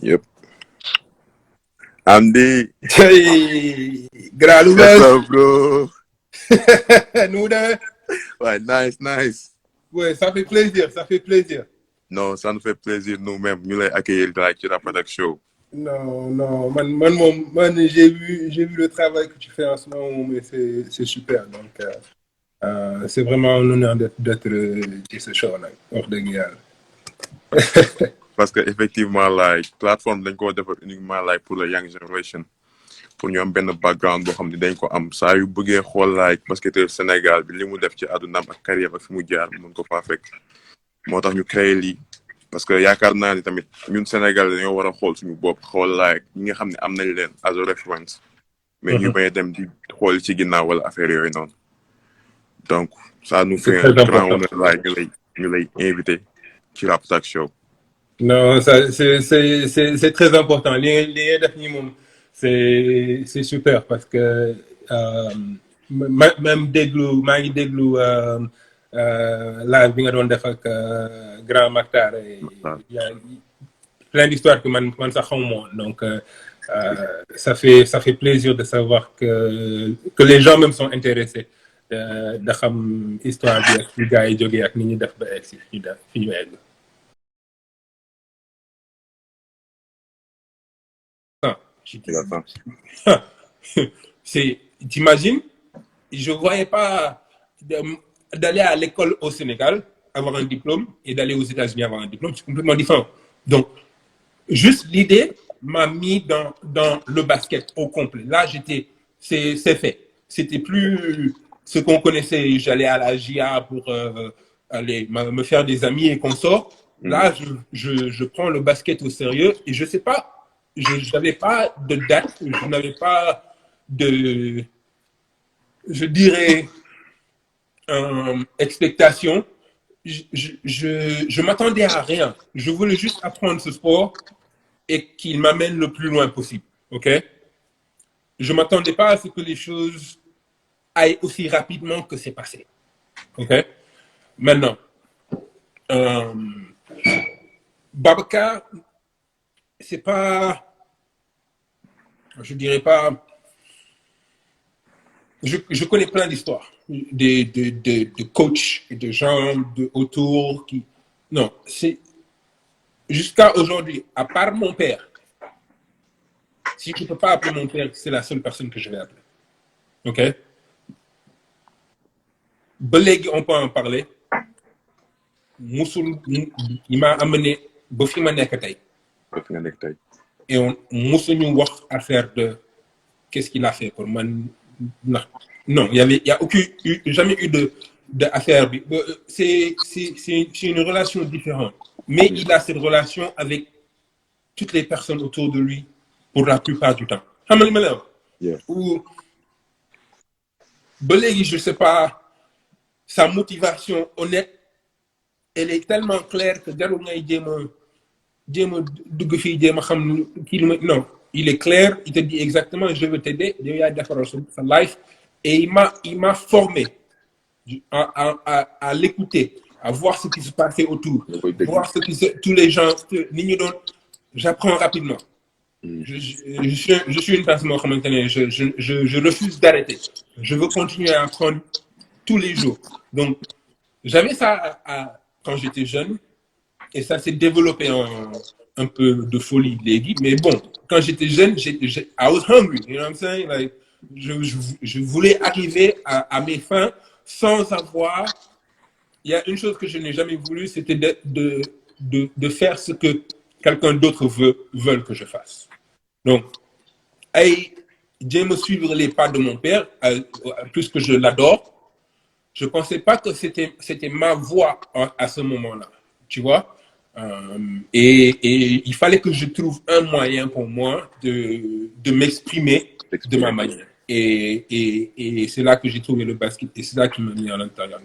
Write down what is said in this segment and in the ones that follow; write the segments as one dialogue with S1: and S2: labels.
S1: Yep. Andy.
S2: Hey, grand
S1: What's
S2: nouvelle.
S1: up, bro?
S2: Nous deux.
S1: Ouais, nice.
S2: Ouais, ça fait plaisir, ça fait plaisir.
S1: Non, ça nous fait plaisir nous-mêmes. Nous les accueillir like, sur la Product Show.
S2: Non, j'ai vu le travail que tu fais en ce moment, mais c'est super. Donc, c'est vraiment un honneur d'être ci ce show là, hors de guerre.
S1: Parce que effectivement, like, plateforme dañ ko defar uniquement like pour la young generation. Pour ñu am benn background boo xam ne dañ ko am saa yu bëggee xool like basketteur Sénégal bi li mu def ci àddunaam ak carrière ak fi mu jaar mën ko faa fekk. moo tax ñu créé lii parce que yaakaar naa ni tamit ñun Sénégal dañoo war a xool suñu bopp xool like ñi nga xam ne am nañ leen as a reference. mais ñu bañ a dem di xool ci ginnaaw wala affaire yooyu noonu. donc ça nous fait un grand honneur like ñu lay invité ci la Product Show.
S2: Non, ça c'est très important. C'est super parce que même maa ngi déglu live bi nga doon def ak Grand Mactar. Il y a plein d'histoires que man sax xamuma donc ça fait plaisir de savoir que les gens même sont intéressés de xam histoire bi ak fi gars yi jógee ak ni ñu def ba egg si fi ñu egg. T'imagines, je ne voyais pas d'aller à l'école au Sénégal, avoir un diplôme, et d'aller aux États-Unis avoir un diplôme, c'est complètement différent. Donc, juste l'idée m'a mis dans le basket au complet. Là, c'est fait. C'était plus ce qu'on connaissait. J'allais à la GIA pour aller me faire des amis et consorts. Là, je prends le basket au sérieux et je sais pas. Je n'avais pas de date, je n'avais pas de, je dirais, expectation. Je m'attendais à rien. Je voulais juste apprendre ce sport et qu'il m'amène le plus loin possible. Ok? Je ne m'attendais pas à ce que les choses aillent aussi rapidement que c'est passé. Ok? Maintenant, Babacar, c'est pas, je dirais pas, je connais plein d'histoires de coachs et de gens autour qui, non, c'est jusqu'à aujourd'hui, à part mon père, si je ne peux pas appeler mon père, c'est la seule personne que je vais appeler. Ok? Belégui, on peut en parler. Moussoul, il m'a amené Bofima Nekatay. Et on nous wax affaire de qu'est-ce qu'il a fait pour moi. Non, il y a jamais eu d'affaire. C'est une relation différente. Mais il a cette relation avec toutes les personnes autour de lui pour la plupart du temps. Ou Belégui, je sais pas, sa motivation honnête, elle est tellement claire que non, il est clair, il te dit exactement, je veux t'aider, sa life, et il m'a formé à l'écouter, à voir ce qui se passait autour, voir ce qui tous les gens, j'apprends rapidement. Je suis une personne maintenant, je refuse d'arrêter. Je veux continuer à apprendre tous les jours. Donc, j'avais ça quand j'étais jeune, et ça s'est développé un peu de folie, mais bon, quand j'étais jeune, I was hungry, you know what I'm saying? Like, je voulais arriver à mes fins sans avoir. Il y a une chose que je n'ai jamais voulu, c'était de faire ce que quelqu'un d'autre veut que je fasse. Donc, Dieu me suivre les pas de mon père, plus que je l'adore. Je ne pensais pas que c'était ma voix à ce moment-là, tu vois. Et il fallait que je trouve un moyen pour moi de m'exprimer de ma manière. Et c'est là que j'ai trouvé le basket. Et c'est là qui m'a mis à l'intérieur.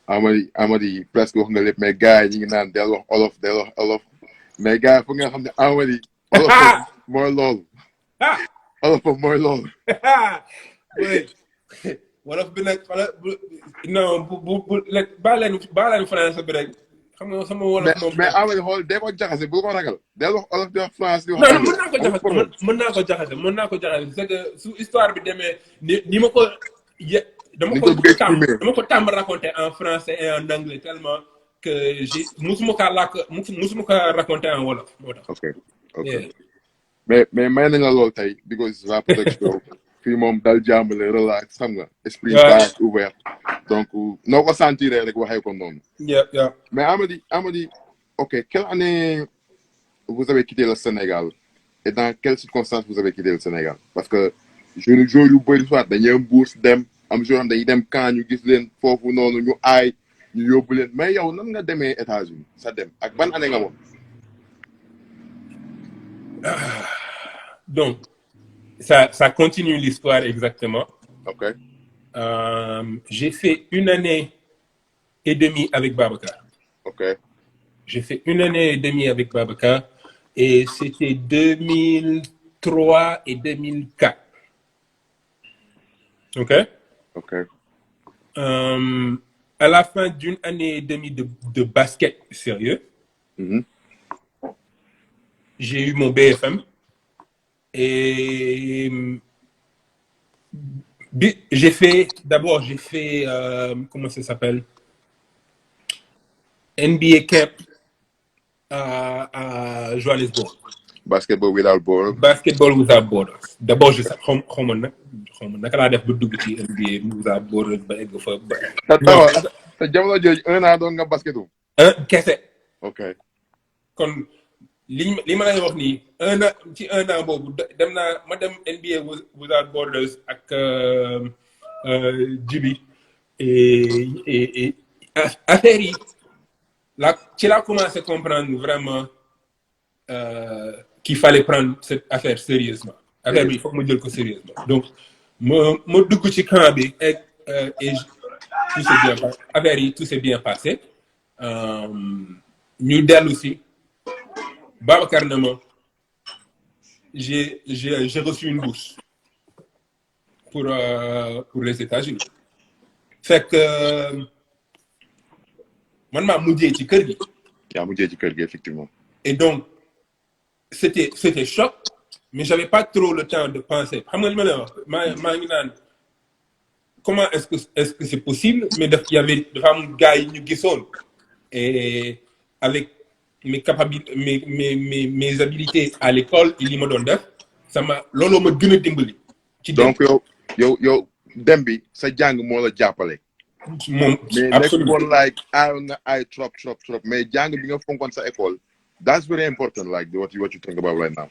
S1: Amady presque wax nga lépp mais gars yi ñu ngi naan del wax olof mais gars foog nga xam ne Amady olof mooy loolu olof mooy loolu.
S2: Oui. wolof bi nag non bu baal leen français bi rek xam nga sama wolof moom.
S3: mais Amady xool dee ko jaxase bu ko ragal. dee wax olof di wax France di wax.
S2: non mën naa ko jaxase mën naa ko jaxase c'est que su histoire bi demee ni ma ko dama ko tàmm raconter en français et en anglais tellement que musuma kaa raconter en wolof moo tax.
S3: ok mais may nañ la lool tey because la protection fii moom dal jàmm la relax xam nga. esprit bas ouvert donc noo ko sentiree rek waxee ko noonu. mais Amady ok quelle année vous avez quitté le Sénégal et dans quelles circonstances vous avez quitté le Sénégal parce que jour yu bëri soit dañuy am bourse dem am jour dañuy dem camp ñu gis leen foofu noonu ñu aay ñu yóbbu leen mais yow nan nga demee États-Unis sa dem ak ban année nga moom.
S2: Donc ça continue l'histoire exactement.
S3: Ok.
S2: J'ai fait 1 année et demie avec Babacar.
S3: Ok.
S2: J'ai fait 1 année et demie avec Babacar et c'était 2003 et 2004. Ok.
S3: Ok.
S2: À la fin d'1 année et demie de basket sérieux, j'ai eu mon BFM et j'ai fait comment ça s'appelle? NBA camp à Johannesburg.
S3: Basketball without borders.
S2: Basketball without borders. D'abord je sais xaw ma naka laa def ba dugg ci NBA without borders ba egg fa ba.
S3: te jamono jooju 1 an doon nga basketu.
S2: Kese.
S3: ok.
S2: kon li ma lay wax nii 1 an ci 1 an boobu dem NBA without borders ak Djibi et affaire yi ci laa commencé comprendre vraiment qu'il fallait prendre cette affaire sérieusement. Affaire bi il faut que ma jël ko sérieusement. Donc ma dugg ci camp bi et tout s'est bien passé. Affaire yi tout s'est bien passé. ñu dellu si Babacar na ma j'ai reçu une bourse pour les États-Unis. Fait que man maa mujjee ci kër gi.
S3: yaa mujjee ci kër gi effectivement.
S2: Et donc c'était choc mais j'avais pas trop le temps de penser xam nga li ma lay wax maa ngi naan comment est-ce que c'est possible mais dafa am gars yi ñu gisoon et avec mes capacités mes habilités à l'école et li ma doon def looloo ma gën a dimbali. ci
S3: donc yow dem bi sa jàng moo la jàppale.
S2: moom
S3: mais nekkul woon like ay trop mais jàng bi nga fonkoon sa école. That's very important, like what you think about right now.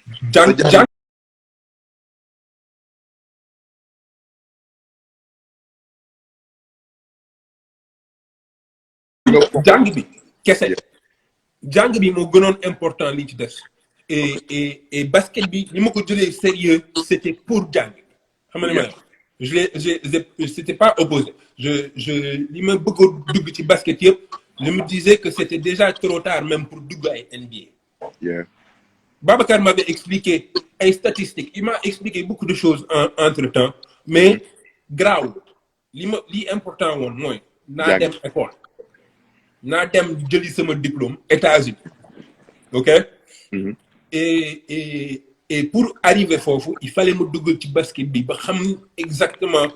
S2: Jàng bi kese jàng bi moo gënoon important li ci des et basket bi li ma ko jëlee sérieux c'était pour jàng xam nga li ma c'était pas opposé li ma bëggoon dugg ci basket yëpp je me disais que c'était déjà trop tard même pour dugg ay NBA.
S3: Yeah.
S2: Babacar m'avait expliqué ay statistiques il m'a expliqué beaucoup de choses entre-temps mais graaw li important woon mooy naa dem école naa dem jëli sama diplôme États-Unis ok. Et pour arriver foofu il fallait ma dugg ci basket bi ba xam exactement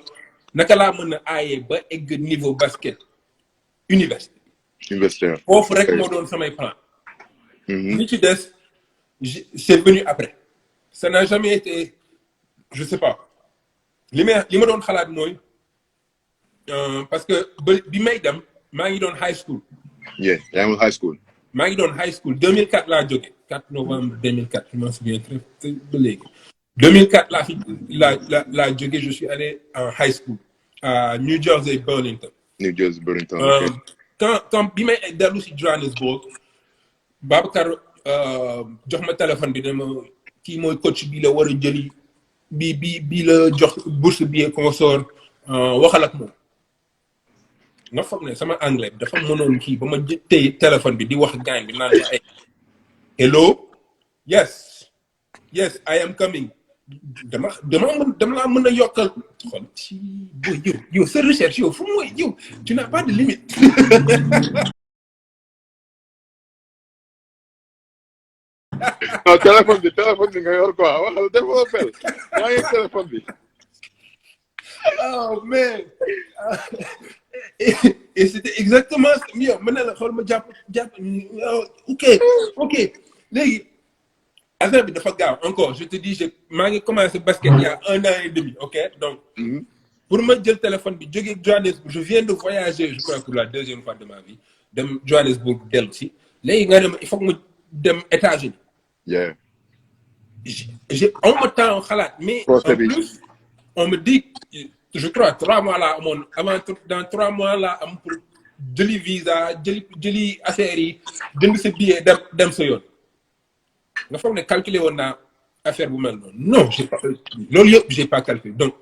S2: naka laa mën a aaye ba egg niveau basket université foofu rek moo doon samay plan. li ci des c'est venu après ça n'a jamais été je sais pas li ma doon xalaat mooy parce que bi may dem maa ngi doon high school.
S3: yaa ngi high school.
S2: maa ngi doon high school 2004 laa jóge 4 novembre 2004 je m'en souviens très ba léegi 2004 laa jóge je suis allé en high school à New Jersey Burlington.
S3: ok.
S2: quand bi may dellu si Johannesburg Babacar jox ma téléphone bi dama kii mooy coach bi la war a jëli bi la jox bourse bi consort waxal ak moom nga foog ne sama anglais dafa mënoon kii ba ma téye téléphone bi di wax gaañ bi naan ay hello yes I am coming dama laa mën a yokkal xool ci booy yow sa recherche yow fu mooy yow tu n'as pas de limite
S3: non téléphone bi nga yor quoi waxal defoo appel yaa ngi téléphone bi.
S2: Oh man. Et c'était exactement mieux. Maintenant, ok. Léegi affaire bi dafa gaaw encore je te dis maa ngi commencé basket il y a 1 an et demi, ok donc. Pour ma jël téléphone bi jógee Johannesburg je viens de voyager je crois pour la 2e fois de ma vie dem Johannesburg dellu si léegi nga dem il faut que ma dem États-Unis.
S3: Yeah.
S2: j'ai on me temps xalaat mais en plus on me dit je crois 3 mois là amoon avant dans 3 mois là am pour jëli visa jëli affaire yi jënd sa billet dem sa yoon nga foog ne calculer woon naa affaire bu mel noonu non j'ai pas loolu yëpp j'ai pas calculé donc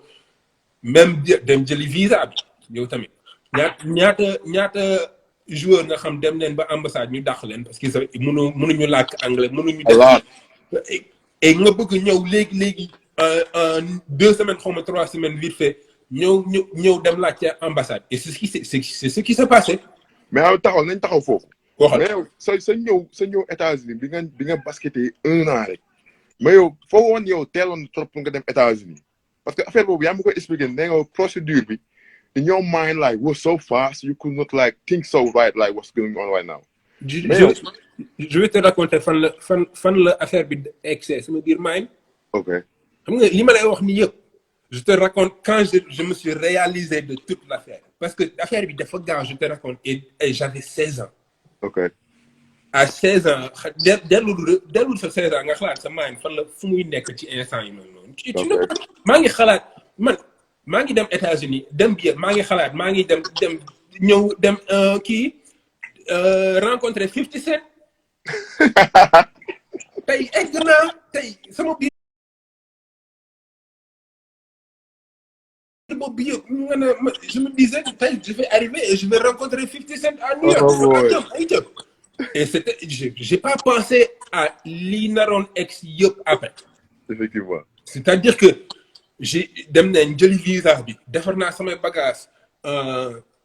S2: même dem jëli visa bi yow tamit ñaata joueur nga xam dem leen ba ambassade ñu dàq leen parce que mënuñu làkk anglais mënuñu def et nga bëgg ñëw léegi 2 semaines xaw ma 3 semaines vite fait ñëw dem laajte ambassade et c'est ce qui s'est passé.
S3: mais nañ taxaw foofu. mais yow sa ñëw États-Unis bi nga basketé 1 an rek. mais yow foo woon yow teeloon trop nga dem États-Unis parce que affaire boobu yaa ma koy expliqué nee nga procédure bi in your mind like was so fast you could not like think so right like what's going on right now.
S2: je vais te raconter fan la affaire bi excès sama biir mind.
S3: ok
S2: xam nga li ma lay wax ni yëpp. je te raconte quand je me suis réalisé de toute l'affaire parce que affaire bi dafa gaaw je te raconte et j'avais 16 ans.
S3: ok
S2: à 16 ans dellu sa 16 ans nga xalaat sa mind fan la fu muy nekk ci instant yi mel noonu. maa ngi xalaat maa ngi dem États-Unis dem bi maa ngi xalaat maa ngi dem ñëw dem rencontrer 50 Cent tey egg naa tey sama biir boobu yëpp nga ne je me disais que tey je vais arriver et je vais rencontrer 50 Cent à New York. Et c'était j'ai pas pensé à li naroon ex yëpp après.
S3: effectivement.
S2: c'est-à-dire que j'ai dem nañ jëli visa bi defar naa samay bagages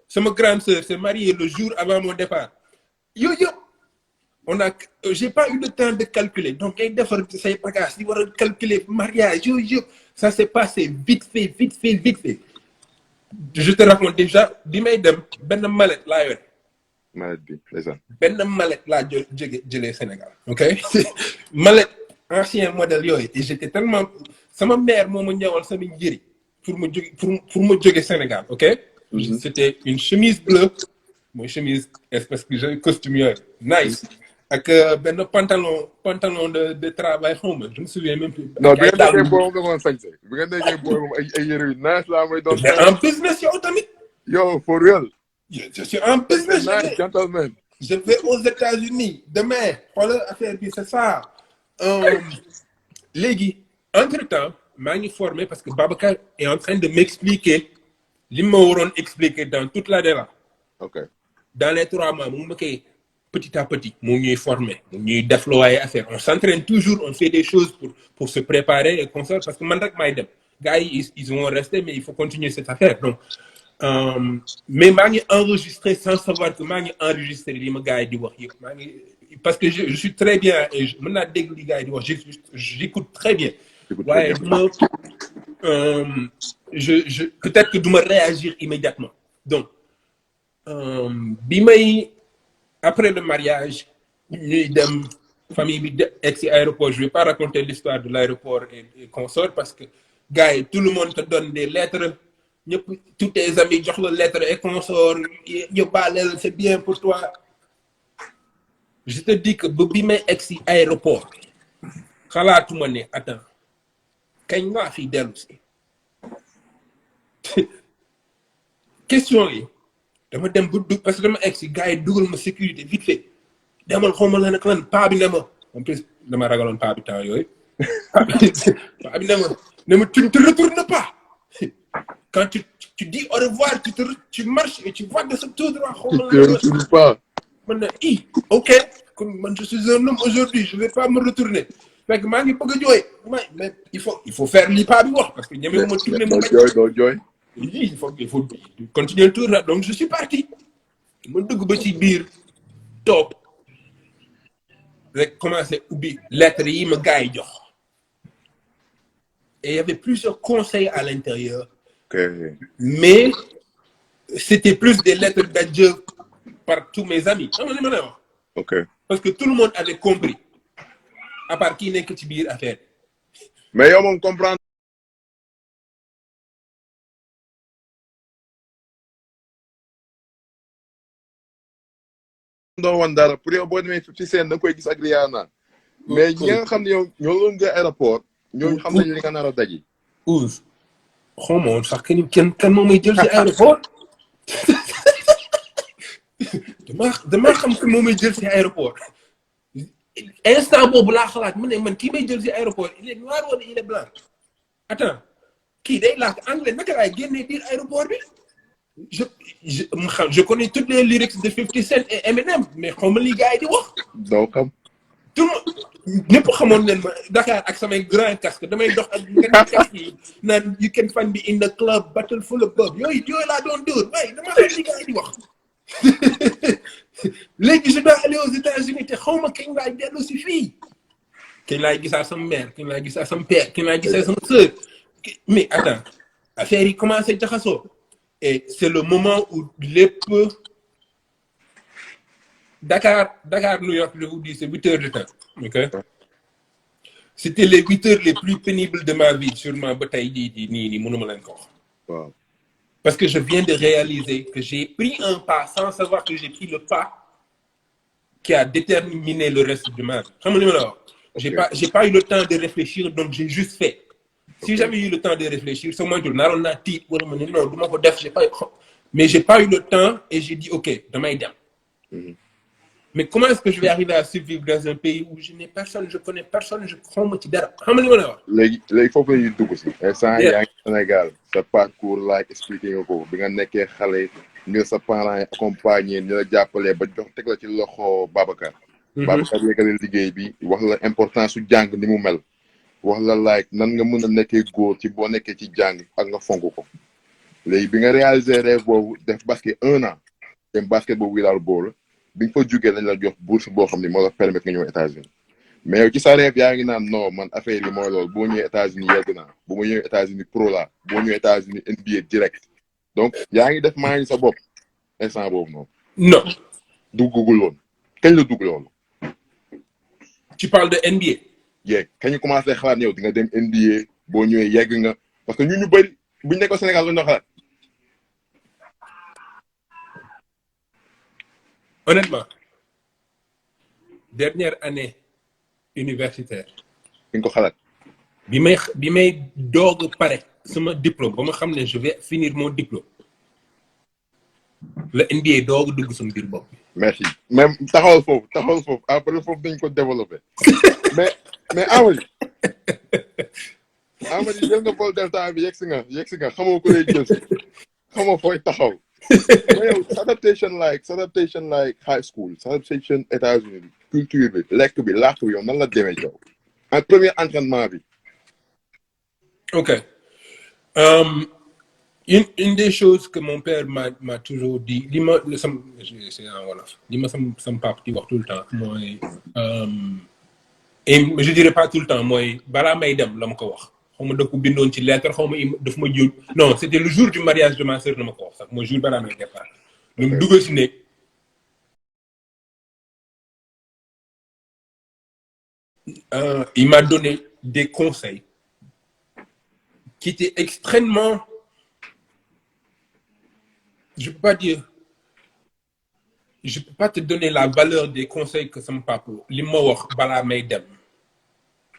S2: sama grande sœur s'est mariée le jour avant mon départ yooyu yëpp j'ai pas eu le temps de calculer donc ay defar say bagages di war a calculer mariage yooyu yëpp ça s'est passé vite fait. Je te raconte déjà di may dem benn mallette laa yor.
S3: mallette bi ndeysaan.
S2: benn mallette laa jëlee Sénégal. ok mallette ancien modèle yooyu et j'étais tellement sama mère moo ma ñëwal sama njëriñ pour ma jóge Sénégal ok. C'était une chemise bleue mooy chemise espèce que j'ai costume yooyu nice ak benn pantalon de travail xaw ma je me souviens même plus.
S3: non bi nga nekkee boobu nga doon sañse bi nga nekkee boobu moom ay yére yu nice laa may doon.
S2: mais en business yow tamit.
S3: yo for real.
S2: je suis en business.
S3: nice gentleman.
S2: je vais aux États-Unis demain xoolal affaire bi c'est ça. léegi entre-temps maa ngi formé parce que Babacar est en train de m'expliquer li ma waroon expliquer dans toute la déla.
S3: ok
S2: dans les 3 mois mu ma koy petit à petit mu ñuy former mu ñuy déployer affaire on s'entraîne toujours on fait des choses pour se préparer et comme ça parce que man rek maay dem gars yi ils vont rester mais il faut continuer cette affaire donc mais maa ngi enregistré sans savoir que maa ngi enregistré li ma gars yi di wax yëpp maa ngi parce que je suis très bien et mën naa dégg li gars yi di wax j'écoute très bien waaye je peut-être que du ma réagir immédiatement donc bi may après le mariage ñuy dem famille bi egg si aéroport je vais pas raconter l'histoire de l'aéroport et consorts parce que gars yi tout le monde te donne des lettres ñëpp tous tes amis jox la lettre et consorts yóbbaaleel c'est bien pour toi je te dis que ba bi may egg si aéroport xalaatuma ne attends kañ laa fi dellu si question yi dama dem ba dugg parce que dama egg si gars yi dugal ma sécurité vite fait demal xaw ma lan ak lan paa bi ne ma en plus dama ragaloon paa bi temps yooyu paa bi ne ma tu ne te retournes pas quand tu dis au revoir tu marches et tu vois de ce tout droit xaw ma lan
S3: tu ne pas
S2: man na ok comme man je suis un homme aujourd'hui je vais pas me retourner fekk maa ngi bëgg a jooy mais il faut faire li paa bi wax parce que ñeme ma tourner ma
S3: doo jooy
S2: il faut continuer le tour là donc je suis parti ma dugg ba ci biir toog rek commencé ubbi lettres yi ma gars yi jox et il y avait plusieurs conseils à l'intérieur.
S1: Okay.
S2: Mais c'était plus des lettres d'adieu par tous mes amis.
S1: Ok.
S2: Parce que tout le monde avait compris. À part qui n'est que ci biir affaire.
S1: Mais yow moom comprendre. Doo woon dara pour yow boo demee 50 Cent da nga koy gis ak Rihanna. mais ñi nga xam ne yow ñoo doon nga aéroport. ñooñu xam nañ li nga nar a daji.
S2: Ouz. xaw ma woon sax kenn moom may jël si aéroport. damaa xam que moom may jël si aéroport. instant boobu laa xalaat mu ne man kii may jël si aéroport il est noir wala il est blanc. attends kii day làkk anglais naka laay génnee biir aéroport bi. je connais toutes les lyrics de 50 Cent et Eminem mais xaw ma li gars yi di wax.
S1: doo xam.
S2: tout ñëpp xamoon nañ ma Dakar ak samay grand casque damay dox ak nga casque yi naan you can find me in the club battle full of bub yooyu laa doon dóor waaye dama xam li gars yi di wax. léegi je dois aller aux États-Unis te xaw ma kañ laay dellu si fii. kañ laay gisaa sama mère kañ laay gisaa sama père kañ laay gisaa sama sœur mais attends affaire yi commencé jaxasoo. Et c'est le moment où lépp Dakar, New York, je vous dis, c'est 8 heures de temps. Okay? C'était les 8 heures les plus pénibles de ma vie, sur ma bataille wow. Parce que je viens de réaliser que j'ai pris un pas sans savoir que j'ai pris le pas qui a déterminé le reste de ma vie. Okay. J'ai pas eu le temps de réfléchir, donc j'ai juste fait. Si j'avais eu le temps de réfléchir, c'est moi qui mais j'ai pas eu le temps et j'ai dit ok, demain idem. Mais comment est-ce que je vais arriver à survivre dans un pays où je n'ai personne, je connais personne, je crois que
S3: il faut que tu aussi. Instant yaa ngi Sénégal sa parcours like expliqué nga ko bi nga nekkee xale ñu sa parents accompagner ñu la jàppale ba jox teg la ci loxo Babacar. Babacar yeggaleel liggéey bi wax la importance su jàng ni mu mel. wax la like nan nga mën a nekkee góor ci boo nekkee ci jàng ak nga fonk ko léegi bi nga réaliser rêve boobu def basket 1 an dem basket boobu without ball bi nga fa jugee lañ la jox bourse boo xam ne moo la permettre nga ñëw États-Unis mais yow ci sa rêve yaa ngi naan non man affaire yi mooy loolu boo ñëwee États-Unis yegg naa bu ma ñëwee États-Unis pro la boo ñëwee États-Unis NBA direct donc yaa ngi def maa ngi sa bopp instant boobu noonu.
S2: non.
S3: duggagul woon kañ la dugg loolu.
S2: tu parles de NBA.
S3: yeeg kañ ñu commencé xalaat yow di nga dem NBA boo ñëwee yegg nga parce que ñun ñu bëri buñ nekkoon Sénégal lañ doon xalaat.
S2: honnêtement dernière année universitaire.
S3: fi nga ko xalaat.
S2: bi may doog pare sama diplôme ba ma xam ne je vais finir mon diplôme le NBA doog dugg sama biir bopp.
S3: merci même taxawal foofu après foofu dañ ko développé mais Amady jël nga vol delta bi yegg si nga xamoo ko lay jël xamoo fooy taxaw mais yow sa adaptation like high school sa adaptation États-Unis culture bi lekk bi làkk bi yow nan la demee yow en premier entraînement bi.
S2: ok une des choses que mon père m'a toujours dit c'est en wolof li ma sam papa di wax tout le temps mooy et je dirais pas tout le temps mooy balaa may dem la ma ko wax xaw ma da ko bindoon ci lettre xaw ma daf ma jur non c'était le jour du mariage de ma sœur la ma ko wax sax mooy jour balaa may départ lu mu dugal si nekk il m'a donné des conseils qui étaient extrêmement je peux pas te donner la valeur des conseils que sama papa li ma wax balaa may dem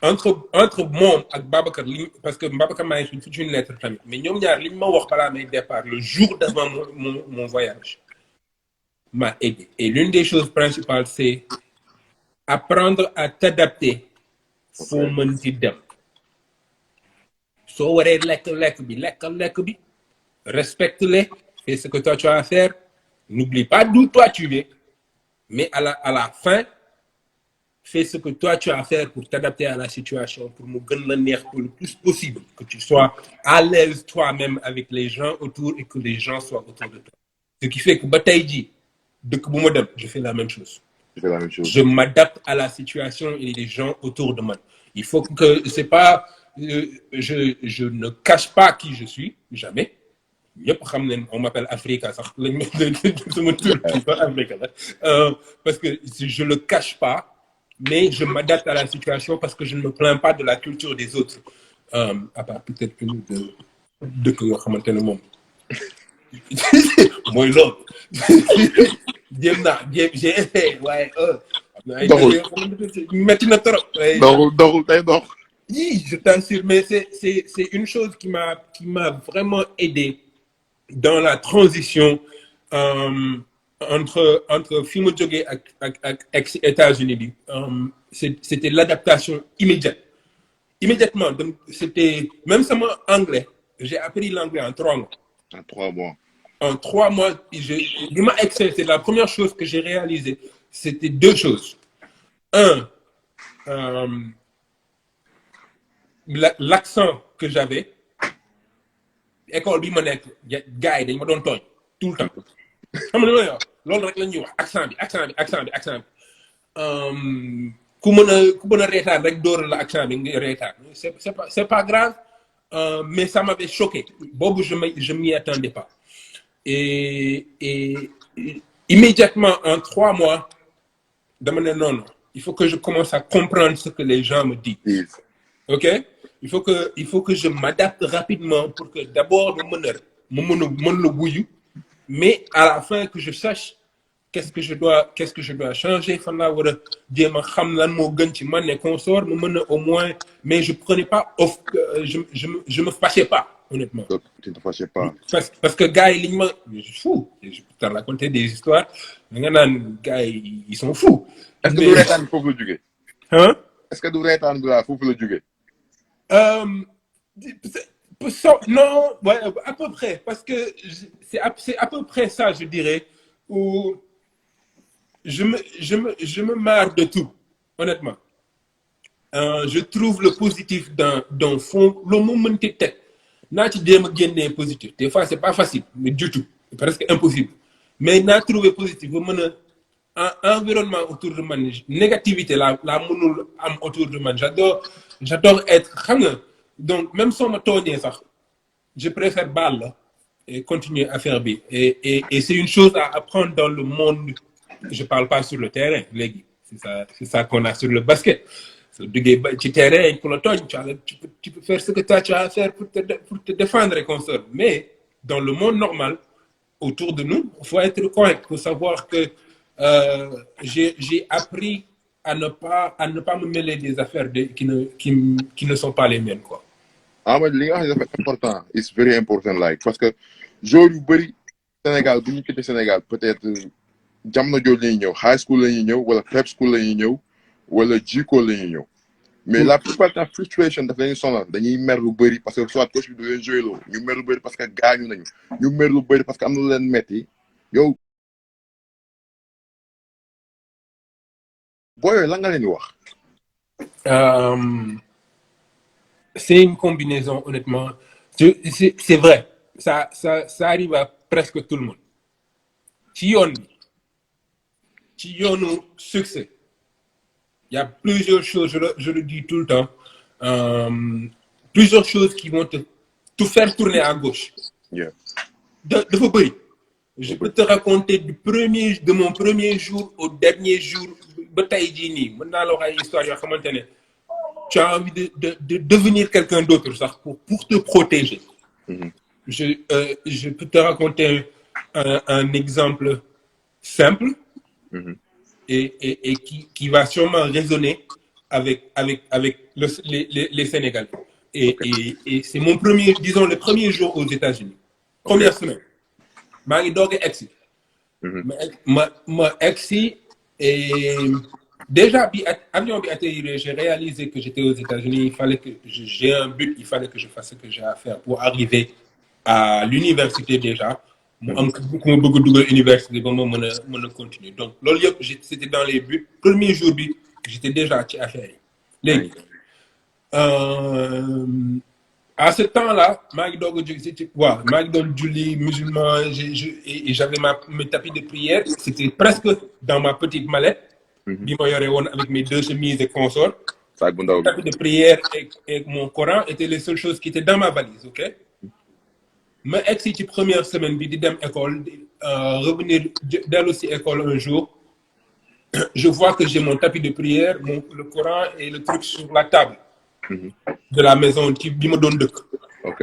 S2: entre moom ak Babacar parce que Babacar maa ngi suñ lettre tamit mais ñoom ñaar li ma wax balaa may départ le jour d'avant mon voyage m'a aidé et l'une des choses principales c'est apprendre à t'adapter foo mën ci dem soo waree lekk bi respecte-les fais ce que toi tu as à faire n'oublie pas d'où toi tu es mais à la fin fais ce que toi tu as à faire pour t'adapter à la situation pour mu gën la neex le plus possible que tu sois à l'aise toi-même avec les gens autour et que les gens soient autour de toi ce qui fait que ba tey jii dëkk bu ma dem je fais la même chose
S3: la même chose.
S2: Je m'adapte à la situation et les gens autour de moi. Il faut que c'est pas, je ne cache pas qui je suis, jamais. On m'appelle Africa, parce que je le cache pas, mais je m'adapte à la situation parce que je ne me plains pas de la culture des autres. À part peut-être une de que yoo xamante ne moom mooy loolu j'ai essayé waaye metti na trop.
S3: doxul tey dox.
S2: Oui, je t'assure, mais c'est une chose qui m'a vraiment aidé dans la transition entre fi ma jógee ak États-Unis bi. C'était l'adaptation immédiate. Immédiatement, donc c'était même sama anglais, j'ai appris l'anglais en 3 mois.
S3: En 3 mois.
S2: En 3 mois, c'est la première chose que j'ai réalisée. C'était 2 choses. Un, l'accent que j'avais, école bi ma nekk gars yi dañ ma doon tooñ tout le temps. xam nga li ma wax loolu rek la ñuy wax accent bi. ku mën a reetaan rek dóor la accent bi nga reetaan c'est pas grave, mais ça m'avait choqué. Boobu je m'y attendais pas. Et immédiatement en 3 mois dama ne non, il faut que je commence à comprendre ce que les gens me disent. Ok, il faut que je m'adapte rapidement pour que d'abord mën la wuyu, mais à la fin que je sache qu'est-ce que je dois changer, fan laa war a jéem a xam lan moo gën ci man et consort mu mën a au moins, mais je prenais pas je me fâchais pas honnêtement.
S3: Tu ne te fâchais pas.
S2: Parce que gars yi liñ ma fou, je peux te raconter des histoires da nga naan gars yi ils sont fous.
S3: Est-ce que du reetaan foofu la jógee.
S2: Hein?
S3: Est-ce que du reetaan bi laa foofu la jógee.
S2: Non, ouais, à peu près, parce que c'est à peu près ça, je dirais, où je me marre de tout, honnêtement. Je trouve le positif d'un fond, le moment que tu as des positif. Des fois, c'est pas facile, mais du tout, c'est presque impossible. Mais n'a trouvé positif, un environnement autour de moi, négativité, la mënul am autour de moi. J'adore être, donc même si on me tourne ça, je préfère balle et continuer à faire bien. Et c'est une chose à apprendre dans le monde. Je parle pas sur le terrain, les c'est ça qu'on a sur le basket. Tu terrain, tu peux faire ce que tu as à faire pour te défendre et consort. Mais dans le monde normal, autour de nous, il faut être correct. Il faut savoir que j'ai appris à ne pas me mêler des affaires qui ne sont pas les miennes, quoi.
S3: Ahmed, li nga xam ne dafa important, it's very important, like, parce que joueurs yu bëri Sénégal bu ñu quitté Sénégal peut-être jamono jooju la ñuy ñëw high school la ñuy ñëw wala prep school la ñuy ñëw wala G-School la ñuy ñëw, mais la plupart de la frustration daf leen sonal, dañuy mer lu bëri parce que soit coach bi du leen joué loo, ñu mer lu bëri parce que gaañu nañu, ñu mer lu bëri parce que am na lu leen metti yow booyoo lan nga leen di wax.
S2: C'est une combinaison, honnêtement. C'est vrai. Ça arrive à presque tout le monde. Ci yoonu succès. Il y a plusieurs choses, je le dis tout le temps, plusieurs choses qui vont te faire tourner à gauche.
S3: Yeah.
S2: Dafa bëri. Je peux te raconter de mon premier jour au dernier jour ba tey jii nii mën naa la wax ay histoire yoo xamante ne tu as envie de devenir quelqu'un d'autre sax pour te protéger. Mm-hmm. Je peux te raconter un exemple simple. Mm-hmm. et qui va sûrement résonner avec les Sénégalais. Et c'est mon premier, disons, le premier jour aux États-Unis. Première semaine. maa ngi doog a egsi. ma egsi et déjà bi avion bi atterri, j'ai réalisé que j'étais aux États-Unis. Il fallait que j'ai un but, il fallait que je fasse ce que j'ai à faire pour arriver à l'université déjà. mu am ku ma bëgg a dugal université ba ma mën a continuer. Donc loolu yëpp c'était dans les buts. Premier jour bi j'étais déjà ci affaire yi. Léegi à ce temps-là maa ngi doog a jóg waaw maa ngi doon julli musulman et j'avais mes tapis de prière. C'était presque dans ma petite mallette. bi ma yore woon avec mes 2 chemises et consorts.
S3: sac bu ndaw bi.
S2: Tapis de prière et mon Coran étaient les seules choses qui étaient dans ma valise, ok. ma egsi ci première semaine bi di dem école revenir dellu si école un jour je vois que j'ai mon tapis de prière le Coran et le truc sur la table de la maison ci bi ma doon dëkk.
S3: ok.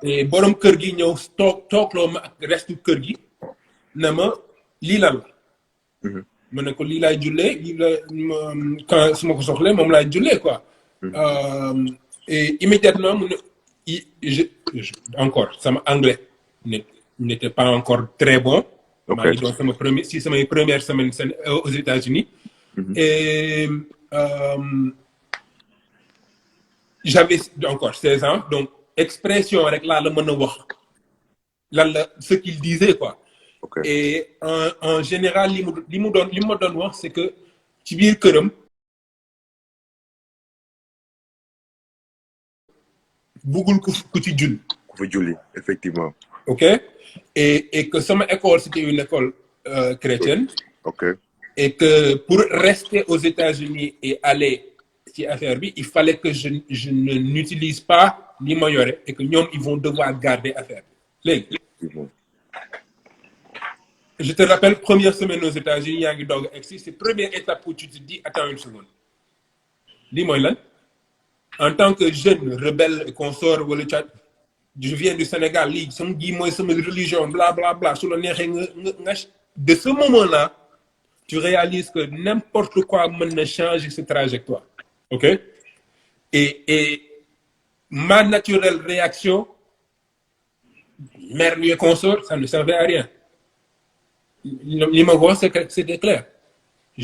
S2: et borom kër gi ñëw toogloo ma ak restu kër gi ne ma lii lan la. ma ne ko lii laay jullee lii la quand su ma ko soxlee moom laay jullee quoi. et immédiatement mu ne encore sama anglais n'était pas encore très bon. maa ngi doon samay première semaine aux États-Unis et j'avais encore 16 ans donc expression rek laa la mën a wax lan la ce qu'il disait quoi.
S3: Okay.
S2: Et en général li ma doon wax c'est que ci biir këram bëggul ku ci julli.
S3: ku fa julli effectivement.
S2: ok et que sama école c'était une école chrétienne.
S3: ok.
S2: et que pour rester aux États-Unis et aller ci affaire bi il fallait que je n'utilise pas li ma yore et que ñoom ils vont devoir garder affaire bi léegi. Je te rappelle, première semaine aux États-Unis, yaa ngi doog a egsi, c'est première étape où tu te dis attends une seconde. lii mooy lan en tant que jeune rebelle et consort wala cat je viens du Sénégal lii sama gi mooy sama religion bla bla bla su la neexee nga de ce moment-là tu réalises que n'importe quoi mën na changer cette trajectoire. ok et ma naturelle réaction mère et consort ça ne servait à rien. li ma wax c'était clair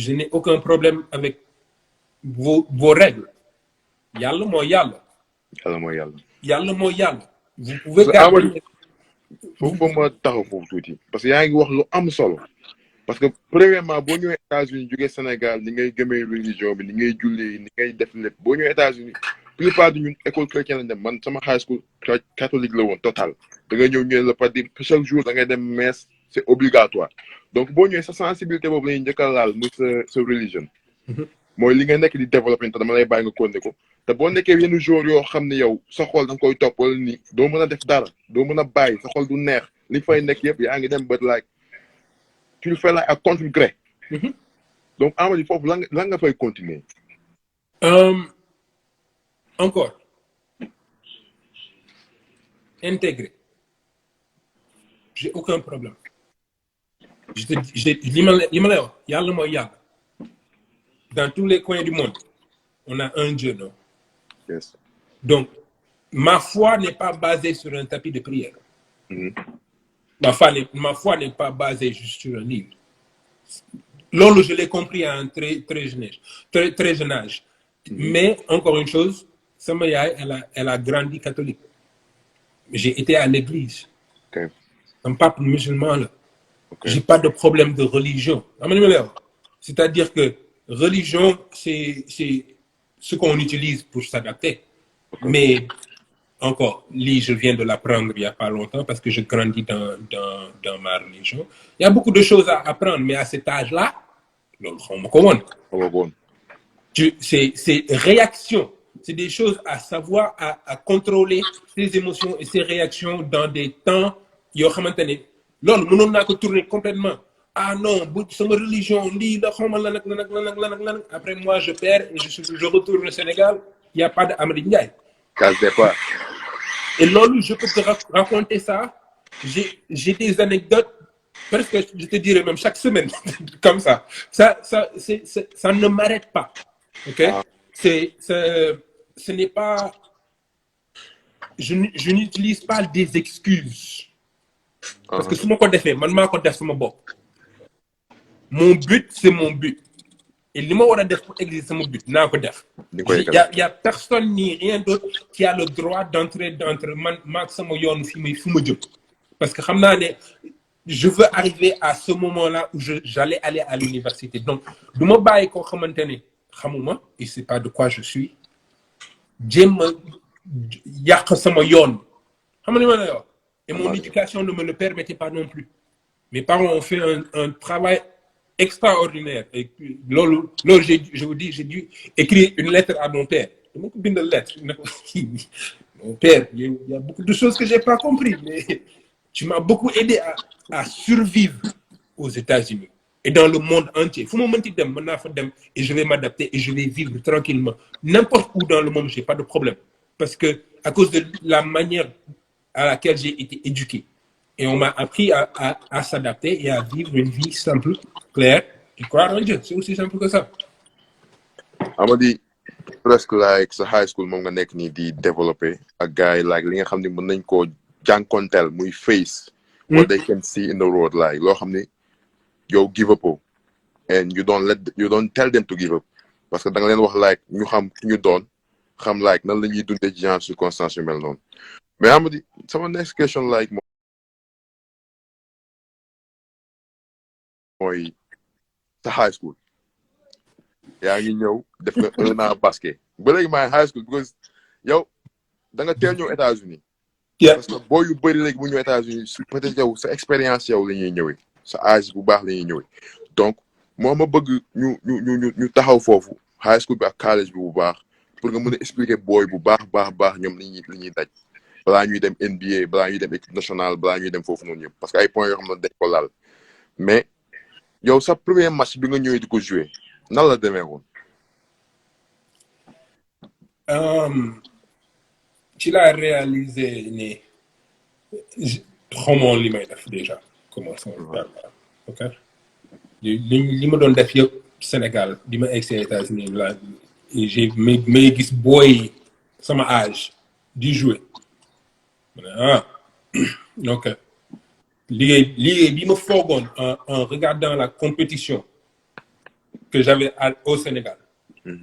S2: je n'ai aucun problème avec vos règles yàlla mooy yàlla.
S3: yàlla mooy yàlla.
S2: yàlla mooy yàlla. vous pouvez garder.
S3: foofu ba ma taxaw foofu tuuti parce que yaa ngi wax lu am solo parce que premièrement boo ñëwee États-Unis jógee Sénégal ni ngay gëmee religion bi ni ngay jullee ni ngay def lépp boo ñëwee États-Unis plupart du ñun école chrétienne lañ dem man sama high school catholique la woon total da ngay ñëw ñu la pas dire chaque jour da ngay dem messe. c'est obligatoire donc boo ñëwee sa sensibilité boobu la ñuy njëkk a laal muy sa religion. mooy li nga nekk di développer te dama lay bàyyi nga continuer ko te boo nekkee yenn jours yoo xam ne yow sa xol da nga koy topp wala ni doo mën a def dara doo mën a bàyyi sa xol du neex li fay nekk yëpp yaa ngi dem ba like tu le fais like à contre gré. donc Amady foofu lan nga fay continuer.
S2: encore intégrer j'ai aucun problème. li ma lay wax yàlla mooy yàlla. dans tous les coins du monde on a un Dieu non.
S3: yes.
S2: donc ma foi n'est pas basée sur un tapis de prière. ma foi n'est pas basée juste sur un livre. loolu je l'ai compris à un très jeune âge. mais encore une chose sama yaay elle a grandi catholique. j'ai été à l'église.
S3: Okay.
S2: un pape musulman là.
S3: Okay.
S2: J'ai pas de problème de religion. C'est-à-dire que religion, c'est ce qu'on utilise pour s'adapter. Okay. Mais encore, je viens de l'apprendre il y a pas longtemps parce que je grandis dans ma religion. Il y a beaucoup de choses à apprendre, mais à cet âge-là, c'est réaction. C'est des choses à savoir, à contrôler ses émotions et ses réactions dans des temps. Yoo xamante ne loolu mënoon naa ko tourner complètement ah non bu sama religion lii la xawma lan ak après moi je perds et je retourne au Sénégal il y a pas de Amady Ndiaye.
S3: Casse départ.
S2: et loolu je peux te raconter ça j'ai des anecdotes presque je te dirais même chaque semaine comme ça ne m'arrête pas. ok ce n'est pas je n'utilise pas des excuses. parce que su ma ko defee man maa ko def sama bopp. mon but c'est mon but. et li ma war a def pour exister sama but naa ko def. y a personne ni rien d'autre qui a le droit d'entrer man maak sama yoon fu ma jëm. parce que xam naa ne je veux arriver à ce moment-là où j'allais aller à l'université donc du ma bàyyi koo xamante ne xamuma et c'est pas de quoi je suis jéem a yàq sama yoon xam nga li ma lay wax. Et mon éducation ne me le permettait pas non plus. Mes parents ont fait un travail extraordinaire. Et je vous dis, j'ai dû écrire une lettre à mon père. Mon père, il y a beaucoup de choses que je n'ai pas compris, mais tu m'as beaucoup aidé à survivre aux États-Unis et dans le monde entier. Et je vais m'adapter et je vais vivre tranquillement. N'importe où dans le monde, je n'ai pas de problème. Parce que, à cause de la manière à laquelle j'ai été éduqué. Et on m'a appris à s'adapter et à vivre une vie simple, claire, et croire en Dieu. C'est aussi simple que ça.
S3: Amadi, presque like sa high school moom nga nekk nii di développer a guy like li nga xam ne mën nañ koo jànkonteel muy face what they can see in the road like loo xam ne yow give up and you don't tell them to give up parce que da nga leen wax like ñu xam ki ñu doon xam like nan la ñuy dundee ci genre circonstance yu mel noonu mais Amadi sama next question like mooy sa high school yaa ngi ñëw def nga 1 an basket ba léegi maay high school because yow da nga teel ñëw États-Unis parce que boo yu bëri léegi bu ñëw États-Unis peut-être yow sa expérience yow la ñuy ñëwee sa âge bu baax la ñuy ñëwee donc moo ma bëgg ñu taxaw foofu high school bi ak college bi bu baax pour nga mën a expliquer booy bu baax ñoom li ñuy daj balaa ñuy dem NBA balaa ñuy dem équipe nationale balaa ñuy dem foofu noonu yëpp parce que ay points yoo xam ne dañ ko laal mais yow sa premier match bi nga ñëwee di ko jouer nan la demee woon.
S2: ci laa réalisé ne xamoon li may def déjà commencé ok li ma doon def yëpp Sénégal di ma egg États-Unis là j'ai may gis booy sama âge di jouer donc liggéey bi ma foogoon en regardant la compétition que j'avais au Sénégal.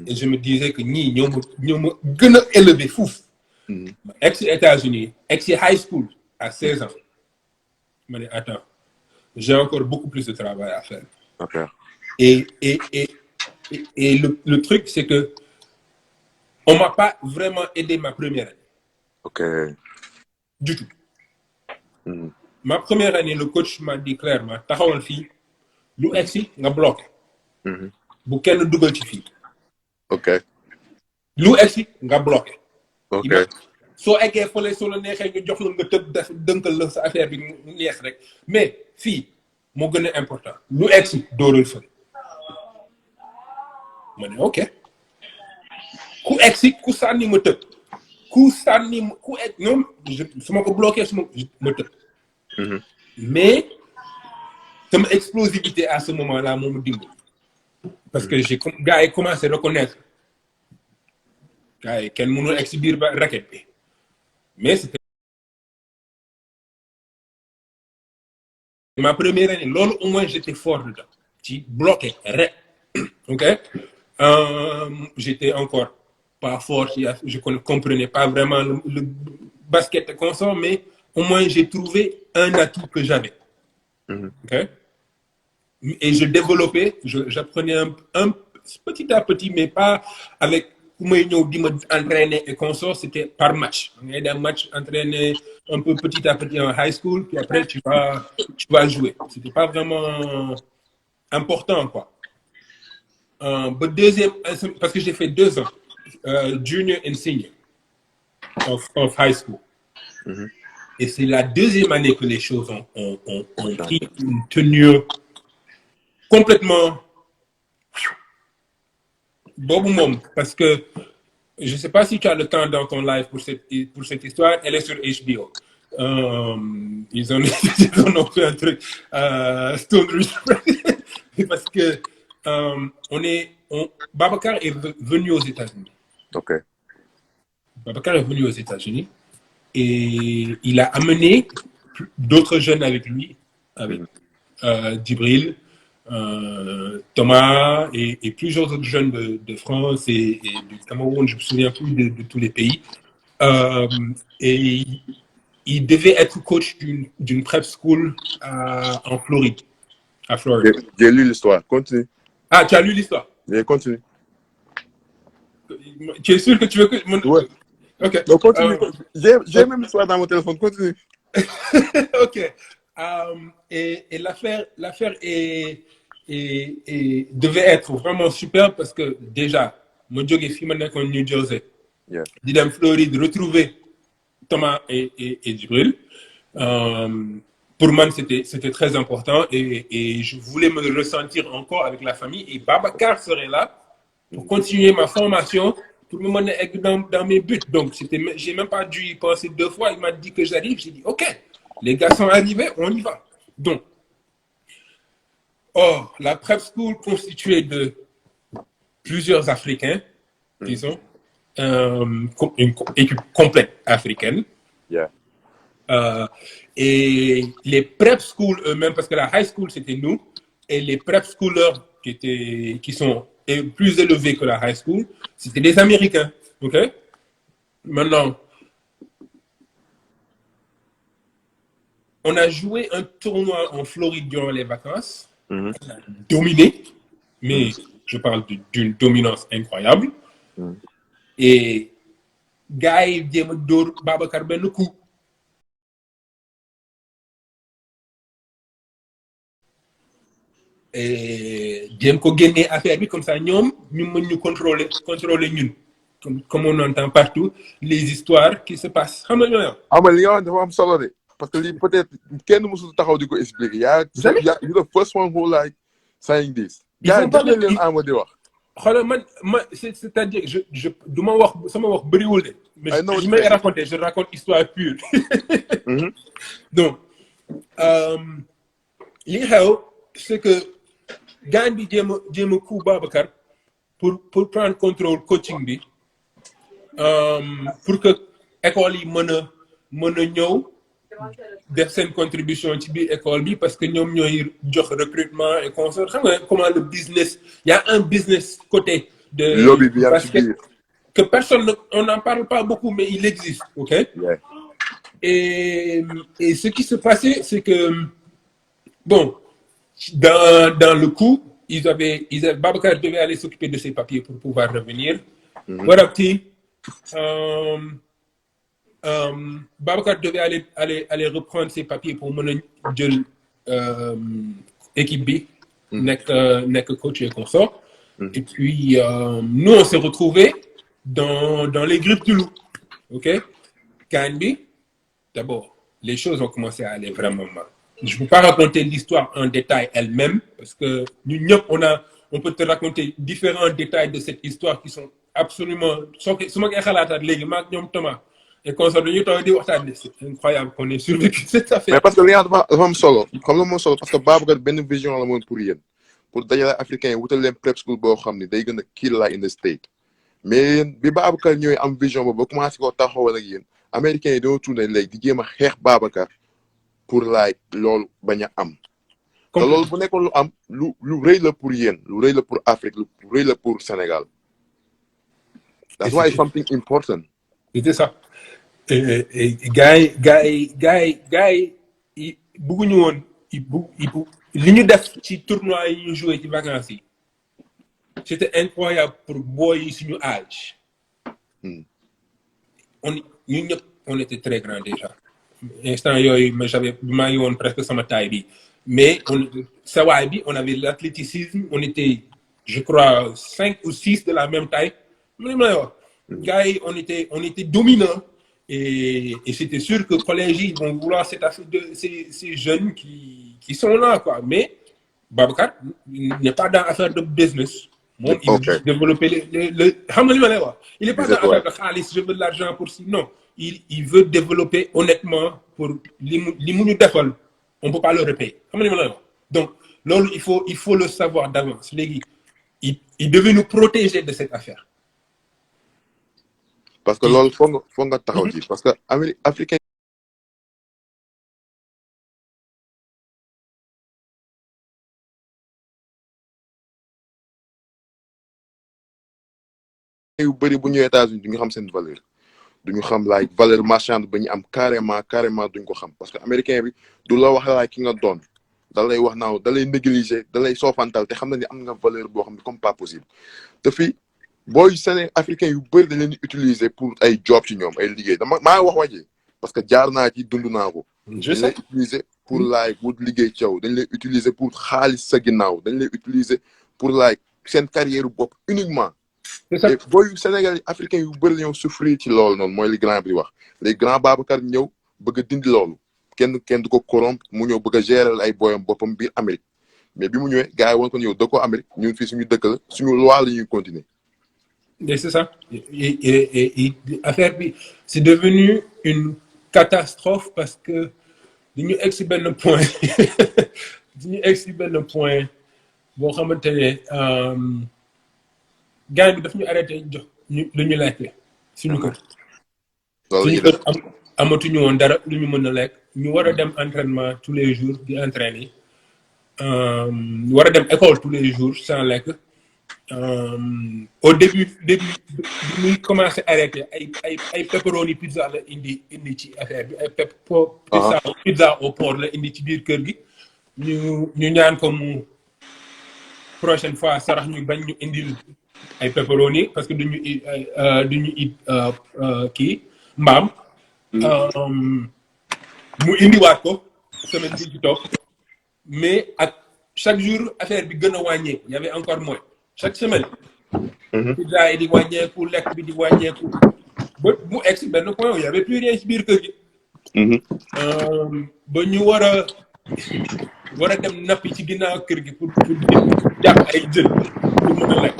S2: Et je me disais que ñii ñoo ma gën a élevé fouf. Ex-États-Unis, ex-high school à 16 ans. Je me dis, attends, j'ai encore beaucoup plus de travail à faire.
S3: Okay.
S2: Et le truc, c'est que on m'a pas vraiment aidé ma première année.
S3: Ok.
S2: Du tout. Ma première année, le coach m'a dit clairement, taxawal fii lu egsi nga bloqué. bu kenn dugal ci fii.
S3: ok.
S2: lu egsi nga bloqué.
S3: ok.
S2: soo eggee fële soo la neexee nga jox la nga tëb def dënkal la sa affaire bi neex rek mais fii moo gën a important lu egsi dóoral fële. ma ne ok ku egsi ku sànni ma tëb ku sànni ku egg ñoom su ma ko bloqué su ma tëb. mais sama explosivité à ce moment-là moo ma dimbali. parce que gars yi commencé à reconnaître gars yi kenn mënul egg si biir ba raquette bi mais c'était ma première année loolu au moins j'étais fort dedans ci bloqué rek ok j'étais encore pas fort je comprenais pas vraiment le basket consort mais au moins j'ai trouvé un atout que j'avais. Ok. Et je développais, j'apprenais un petit à petit, mais pas avec entraîner et consort, c'était par match. On a des matchs entraînés un peu petit à petit en high school, puis après tu vas jouer. C'était pas vraiment important, quoi. Deuxième, parce que j'ai fait 2 ans, junior and senior of high school. Et c'est la deuxième année que les choses ont pris une tenue complètement bon, parce que je ne sais pas si tu as le temps dans ton live pour cette histoire, elle est sur HBO. Ils en ont fait un truc Stone Ridge parce que Babacar est venu aux États-Unis.
S3: Ok.
S2: Babacar est venu aux États-Unis et il a amené d'autres jeunes avec lui, avec Djibril, Thomas et plusieurs autres jeunes de France et du Cameroun, je ne me souviens plus de tous les pays. Et il devait être coach d'une prep school en Floride. À Floride.
S3: J'ai lu l'histoire, continue.
S2: Ah, tu as lu l'histoire?
S3: Oui, continue.
S2: Tu es sûr que tu veux que...
S3: Ouais.
S2: Ok.
S3: Donc, continue. J'ai même l'histoire dans mon téléphone, continue.
S2: Ok. Et l'affaire est et devait être vraiment super parce que déjà, mon joggé film en New Jersey, Didem Floride, retrouver Thomas et Djibril. Pour moi, c'était très important et je voulais me ressentir encore avec la famille. Et Babacar serait là pour continuer ma formation, pour me mener dans mes buts. Donc, j'ai même pas dû y penser 2 fois. Il m'a dit que j'arrive. J'ai dit, OK, les gars sont arrivés, on y va. Donc, la prep school constituée de plusieurs Africains, disons, une équipe complète africaine. Et les prep schools eux-mêmes, parce que la high school c'était nous, et les prep schoolers qui sont plus élevés que la high school, c'était des Américains. Ok? Maintenant, on a joué un tournoi en Floride durant les vacances, on a dominé, mais je parle d'une dominance incroyable. Et Guy Dor Babacar ben coup. Et jéem ko génnee affaire bi comme ça ñoom ñu mën ñu contrôler ñun comme on entend partout les histoires qui se passent xam nga ñoo
S3: amal li nga wax dafa am solo de parce que lii peut-être kenn mësul taxaw di ko expliquer you the first one who like saying this gars yi dégg leen ama di wax
S2: xoolal man c'est-à-dire je du ma wax sama wax bëriwul de mais je may raconter je raconte histoire pure donc li xew c'est que gars bi jéem a coup Babacar pour prendre contrôle coaching bi pour que école yi mën a ñëw def seen contribution ci biir école bi parce que ñoom ñooy jox recrutement et consort xam nga comment le business il y a un business côté de
S3: lobby bi basket
S2: que personne on n'en parle pas beaucoup mais il existe, ok? Et ce qui se passait c'est que bon dans le coup, Babacar devait aller s'occuper de ses papiers pour pouvoir revenir. Voilà petit. Babacar devait aller reprendre ses papiers pour mener équipe B, nek coach et consort. Et puis nous on s'est retrouvés dans les griffes du loup, ok? Kanbi, d'abord les choses ont commencé à aller vraiment mal. Je ne peux pas raconter l'histoire en détail elle-même, parce que nous, on peut te raconter différents détails de cette histoire qui sont absolument... C'est incroyable qu'on ait survécu cette affaire.
S3: Mais parce que les gens sont solo. Comme le solo, parce que Babacar a une vision à la monde pour rien. Pour d'ailleurs les Africains, vous avez une prep school, vous savez, they're going to kill like in the state. Mais Babacar a une vision, vous commencez à taxaw ak yeen. Américains yi dañoo tourner léegi di jéem a xeex Babacar pour like loolu bañ a am. te loolu bu nekkoon lu am lu rëy la pour yéen lu rëy la pour Afrique lu rëy la pour Sénégal. That's why it's something important.
S2: C'était ça. Et gars yi bëgguñu woon li ñu def ci tournoi yi ñu joué ci vacances yi. C'était incroyable pour boy yi suñu âge. On était très grands déjà. Instant yooyu maa ngi woon presque sama taille bi mais sawaay bi on avait l'athléticisme on était je crois 5 ou 6 de la même taille gars yi on était dominants et c'était sûr que collège yi vont vouloir cette affaire de ces jeunes qui sont là quoi mais Babacar n'est pas dans affaire de business. Moom il veut développer le xam nga li ma lay wax il est pas dans affaire de xaalis je veux de l'argent pour si non il veut développer honnêtement pour li mu ñu defal on peut pas le repayer xam nga li ma lay wax donc loolu il faut le savoir d'avance léegi il devait nous protéger de cette affaire.
S3: Parce que loolu foog nga taxaw ci parce que africain yu bëri bu ñu États-Unis duñu xam seen valeur duñu xam like valeur marchande ba ñu am carrément duñ ko xam parce que américain bi du la wax like ki nga doon da lay wax naaw da lay négliger da lay soofantal te xam na ni am nga valeur boo xam ne comme pas possible te fii booy Sénégal africain yu bëri dañ leen di utiliser pour ay job ci ñoom ay liggéey maa wax wàjee parce que jaar naa ci dund naa ko.
S2: je sais
S3: utiliser pour like wut liggéey ci yow dañ lay utiliser pour xaalis sa ginnaaw dañ lay utiliser pour like seen carrière bopp uniquement.
S2: c'est ça
S3: et booy Sénégal africain yu bëri ñëw souffrir ci loolu noonu mooy li grand bi wax les grands Babacar ñëw bëgg a dindi loolu kenn du ko corrompre mu ñëw bëgg a gérer ay booyam boppam biir Amérique mais bi mu ñëwee gars yi woon ko ñëw dëkkoo Amérique ñun fii suñu dëkk la suñu loi la ñuy continuer.
S2: Et c'est ça. Et affaire bi c'est devenu une catastrophe parce que dañu egg si benn point boo xamante ne gars bi daf ñu arrêté jox ñu lu ñu lekk suñu kër. suñu kër amatuñu woon dara lu ñu mën a lekk ñu war a dem entraînement tous les jours di entraîner war a dem école tous les jours sans lekk. Au début bi muy commencé arrêté ay pepperoni pizza la indi ci affaire bi ay pizza au porc la indi ci biir kër gi ñu ñaan ko mu prochaine fois sarax ñu bañ ñu indil ay pepperoni parce que duñu it kii mbaam mu indiwaat ko semaine bi ci topp mais ak chaque jour affaire bi gën a wàññeeku y avait encore moins chaque semaine. pizza yi di wàññeeku lekk bi di wàññeeku ba mu egg si benn point où y avait plus rien ci biir kër gi. ba ñu war a dem nappi ci ginnaaw kër gi pour jàpp ay jën pour mën a lekk.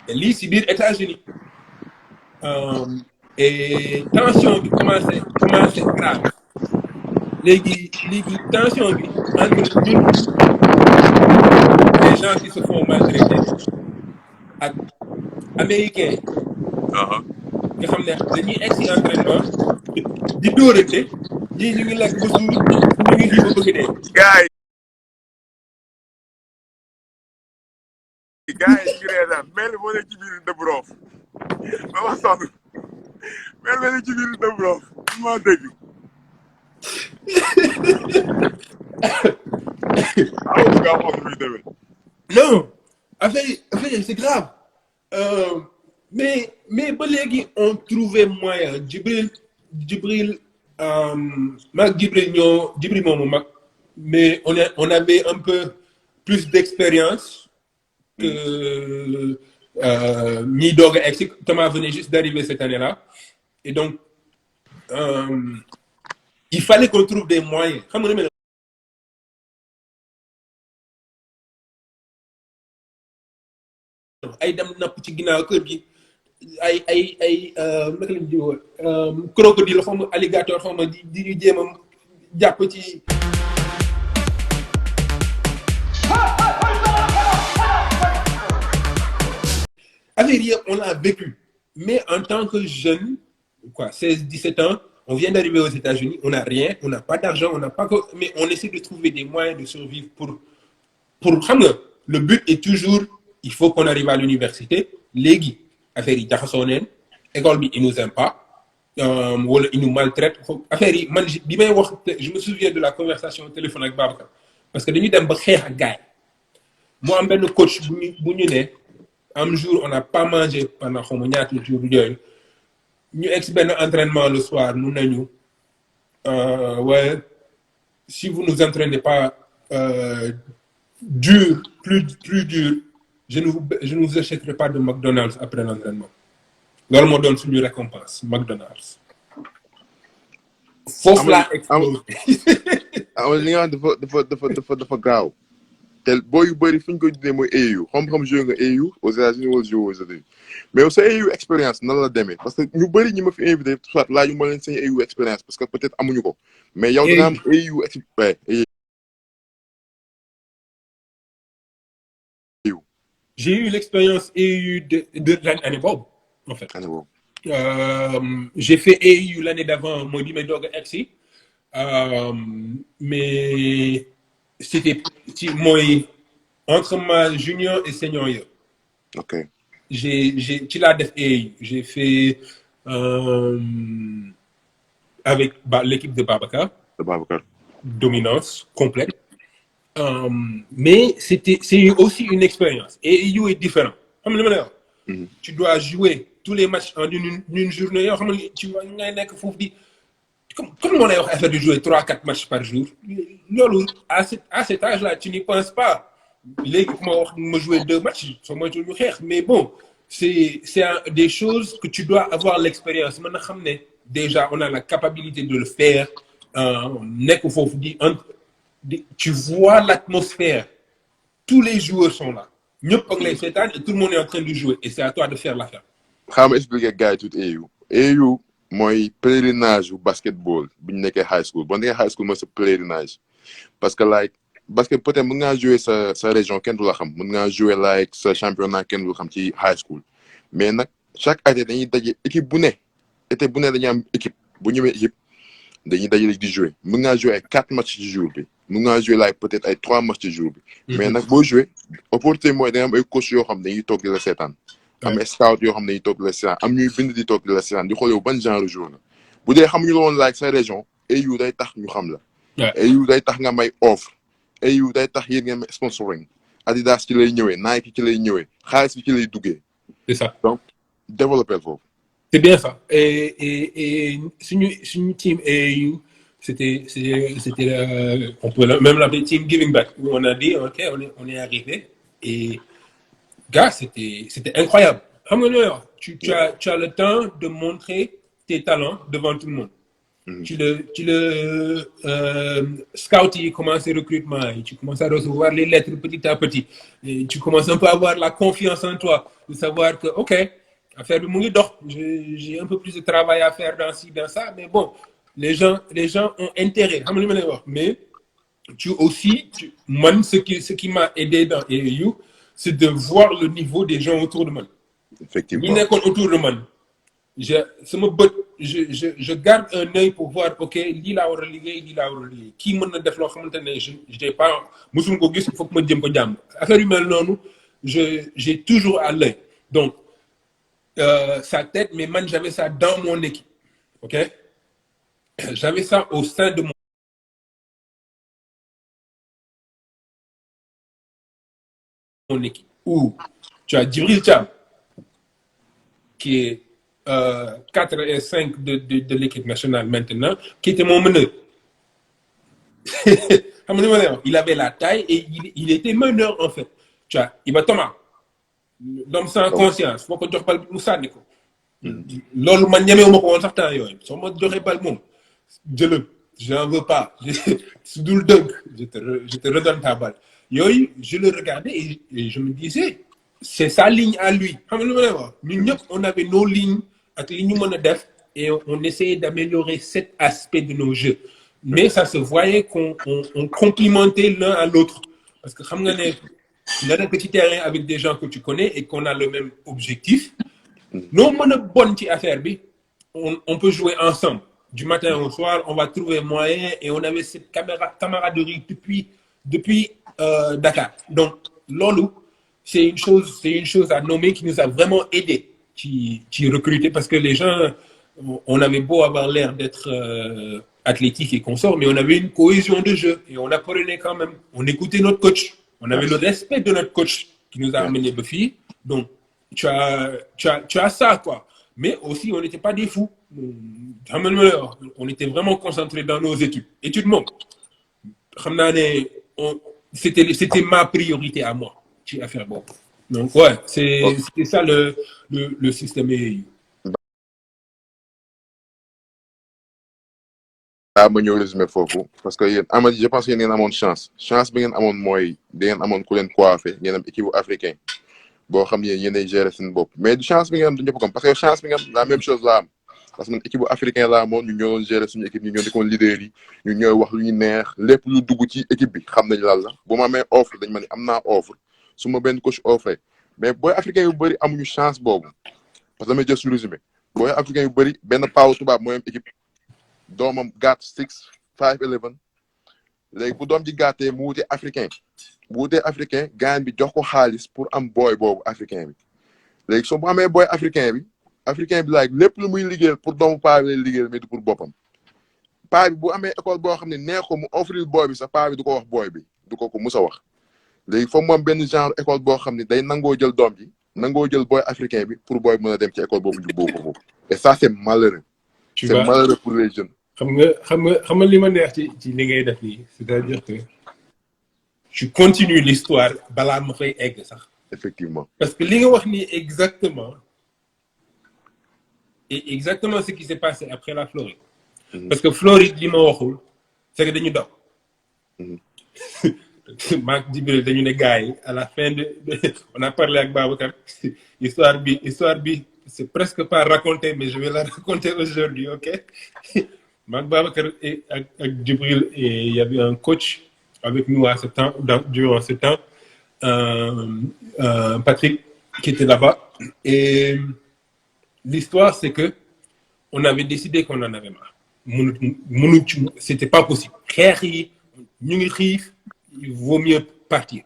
S2: te lii si biir États-Unis et tension bi commencé grave léegi tension bi entre ñun les gens qui se font maltraiter ak américains nga xam ne dañuy egg si entraînement di dóorante ñii ñu ngi lekk ba suur ñu ngi xiif ba bëgg dee.
S1: gars yi ñu reetaan mel moo nekk ci biir dëbb roof ba ma sonn mel moo nekk ci biir dëbb roof maa dégg
S2: non affaire c'est grave mais ba léegi on trouvait moyen Djibril mag Djibril moomu mag mais on avait un peu plus d'expérience que ñi doog a egsi. Thomas venait juste d'arriver cette année-là et donc il fallait qu'on trouve des moyens xam nga ay dem napp ci ginnaaw kër gi ay naka lañ di crocodile xaw ma alligator xaw ma di ñu jéem a jàpp ci. affaire yëpp on l'a vécu mais en tant que jeune 16-17 ans on vient d'arriver aux États-Unis on n'a rien on n'a pas d'argent on n'a pas mais on essaie de trouver des moyens de survivre pour xam nga le but est toujours il faut qu'on arrive à l'université léegi affaire yi jaxasoo neen école bi il nous aime pas wala il nous maltraite affaire yi man bi may wax je me souviens de la conversation au téléphone ak Babacar parce que dañu dem ba xeex ak gars yi mu am benn coach bu ñu ne un jour on n'a pas mangé pendant xaw ma ñaata jours yooyu ñu egg benn entraînement le soir mun nañu ouais si vous nous entraînez pas dur plus dur je ne vous achèterai pas de McDonald's après l'entraînement loolu moo doon suñu récompense McDonald's. foofu laa explosé.
S3: li nga xam dafa gaaw te boo yu bëri fi ñu koy dundee mooy AAU xam-xam joué nga AAU aux États-Unis wala joué aux États-Unis mais sa AAU expérience nan la demee parce que ñu bëri ñi ma fi invité soit laaju ma leen seen AAU expérience parce que peut-être amuñu ko mais yow da nga am AAU expérience.
S2: J'ai eu l'expérience AAU de l'année boobu en fait. J'ai fait AAU l'année d'avant mooy bi may doog a egsi mais c'était ci mooy entre ma junior et senior year.
S3: Ok.
S2: ci laa def AAU j'ai fait avec l'équipe de Babacar. Dominance complète. Mais c'est aussi une expérience. Et AAU est différent. Tu dois jouer tous les matchs en une journée. Tu vas nekk foofu di comment on a fait de jouer 3-4 matchs par jour? Lolo, à cet âge-là, tu n'y penses pas. Les comment me jouer 2 matchs, mais bon, c'est des choses que tu dois avoir l'expérience. Maintenant, déjà, on a la capacité de le faire. Tu vois l'atmosphère. Tous les joueurs sont là. Et tout le monde est en train de jouer. Et c'est à toi de faire l'affaire.
S3: Je vais expliquer gars tout AU. AU, moi, pèlerinage au basketball, bien high school. Bon, high school, moi, c'est pèlerinage. Parce que, like, basket peut-être, on jouer sa région, qu'est-ce que tu as on jouer, like, sa championnat, qu'est-ce que tu as high school. Mais, chaque année, il y a une équipe bonne. Été bonne, il y a une équipe. Bonne équipe. Dañuy dajale di jouer mën nga jouer 4 matchs ci jour bi mën nga jouer like peut-être ay 3 matchs ci jour bi mais nak bo jouer opportunité mooy da nga am ay coach yoo xam dañuy toog di la seetaan am scout yoo xam dañuy toog di la seetaan am ñuy bind di toog di la seetaan di xool yow ban genre jour la bu dee xamuñu la woon like sa région AU day tax ñu xam la AU day tax nga may offre AU day tax yéen ngeen sponsoring Adidas ci lay ñëwee Nike ci lay ñëwee xaalis bi ci lay duggee
S2: c'est ça
S3: donc développer foofu.
S2: C'est bien ça. Et sur une team AAU, c'était on peut même l'appeler team giving back. Où on a dit, ok, on est arrivé. Et gars, c'était incroyable. Tu as le temps de montrer tes talents devant tout le monde. Tu le scout, il commence le recrutement, et tu commences à recevoir les lettres petit à petit. Et tu commences un peu à avoir la confiance en toi, de savoir que, ok, affaire de mourir d'or, j'ai un peu plus de travail à faire dans ci, dans ça, mais bon, les gens ont intérêt. Mais tu aussi, moi, ce qui m'a aidé dans AAU, c'est de voir le niveau des gens autour de moi.
S3: Effectivement.
S2: Ils sont autour de moi. Je garde un œil pour voir, ok, lui là, on relie, lui là, on relie. Qui m'a fait le je n'ai pas, il faut que je me dise. Affaire humaine, non, j'ai toujours à l'œil. Donc, sa tête, mais man, j'avais ça dans mon équipe. Ok? J'avais ça au sein de mon équipe. Où tu as Djibril Thiam, qui est 4 et 5 de l'équipe nationale maintenant, qui était mon meneur. Il avait la taille et il était meneur en fait. Tu as Iba Thomas, l'homme sans conscience, faut que tu parles de ça, Nico. Lolo man ñame wu ma ko woon sax temps yooyu soo ma joxee bal moom jëlal j'en veux pas su dul dëgg je te redonne ta balle yooyu je le regardais et je me disais c'est sa ligne à lui xam nga lu ma lay wax ñun ñëpp on avait nos lignes ak li ñu mën a def et on essayait d'améliorer cet aspect de nos jeux mais ça se voyait qu'on complimentait l'un à l'autre parce que xam nga ne nga nekk ci terrain avec des gens que tu connais et qu'on a le même objectif. Non, on peut jouer ensemble. Du matin au soir, on va trouver moyen et on avait cette camaraderie depuis Dakar. Donc, Lolo, c'est une chose à nommer qui nous a vraiment aidé, qui recrutait parce que les gens, on avait beau avoir l'air d'être athlétique et consort, mais on avait une cohésion de jeu et on apprenait quand même. On écoutait notre coach. On avait le respect de notre coach qui nous a amené Buffy. Donc, tu as ça, quoi. Mais aussi, on n'était pas des fous. On était vraiment concentrés dans nos études. Études, non. C'était ma priorité à moi. Donc, ouais, c'était ça le système AAU.
S3: Ma ñëw résumé foofu parce que yéen Amady je pense que yéen ngeen amoon chance bi ngeen amoon mooy da ngeen amoon ku leen coiffé ngeen am équipe africain boo xam ne yéenay gérer seen bopp mais du chance bi ngeen am du ñëpp comme parce que chance bi ngeen am la même chose la am parce que man équipe africain la amoon ñu ñoo doon gérer suñu équipe ñu ñoo nekkoon leader yi ñu ñooy wax lu ñu neex lépp lu dugg ci équipe bi xam nañ lan la bu ma amee offre dañ ma ne am naa offre su ma benn coach offre mais booy africain yu bëri amuñu chance boobu parce que damay jël su résumé booy africain yu bëri benn paaw tubaab mooy am équipe doomam gàtt 6 5 11 léegi bu doom ji gàttee mu wute africain bu wutee africain gaan bi jox ko xaalis pour am booy boobu africain bi léegi soo bu amee booy africain bi like lépp lu muy liggéeyal pour doomu paa bi lay liggéeyal mais du pour boppam paa bi bu amee école boo xam ne neex ko mu offrir booy bi sax paa bi du ko wax booy bi du ko mus a wax léegi foog mu am benn genre école boo xam ne day nangoo jël doom ji nangoo jël booy africain bi pour booy mën a dem ci école boobu ñu boobu et ça c'est malheureux. C'est malheureux pour les jeunes.
S2: xam nga li ma neex ci li ngay def nii c'est-à-dire que tu continues l'histoire balaa ma fay egg sax.
S3: Effectivement.
S2: Parce que li nga wax nii exactement ce qui s'est passé après la Floride. Parce que Floride li ma waxul c'est que dañu daw. Maak Djibril dañu ne gars yi à la fin de on a parlé avec Babacar histoire bi c'est presque pas raconté mais je vais la raconter aujourd'hui, ok? Maak Babacar ak Djibril et il y avait un coach avec nous à ce temps durant ce temps Patrick qui était là-bas et l'histoire c'est que on avait décidé qu'on en avait marre. C'était pas possible. Xeex yi ñu ngi xiif il vaut mieux partir.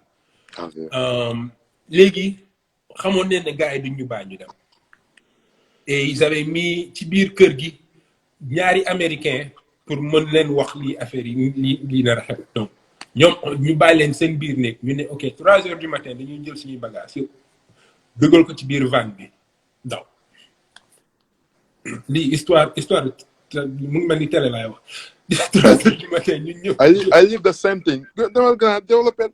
S2: Léegi xamoon ne gars yi duñ ñu bàyyi ñu dem et ils avaient mis ci biir kër gi ñaari américain pour mën leen wax lii affaire yi lii nar a xew donc ñoom ñu bàyyi leen seen biir nekk ñu ne ok 3 heures du matin dañuy jël suñuy bagages yëpp dëggal ko ci biir van bi daw lii histoire mu ngi mel ni télé laay wax 3 heures du matin ñun ñëpp.
S3: I live the same thing. demal gën a développé.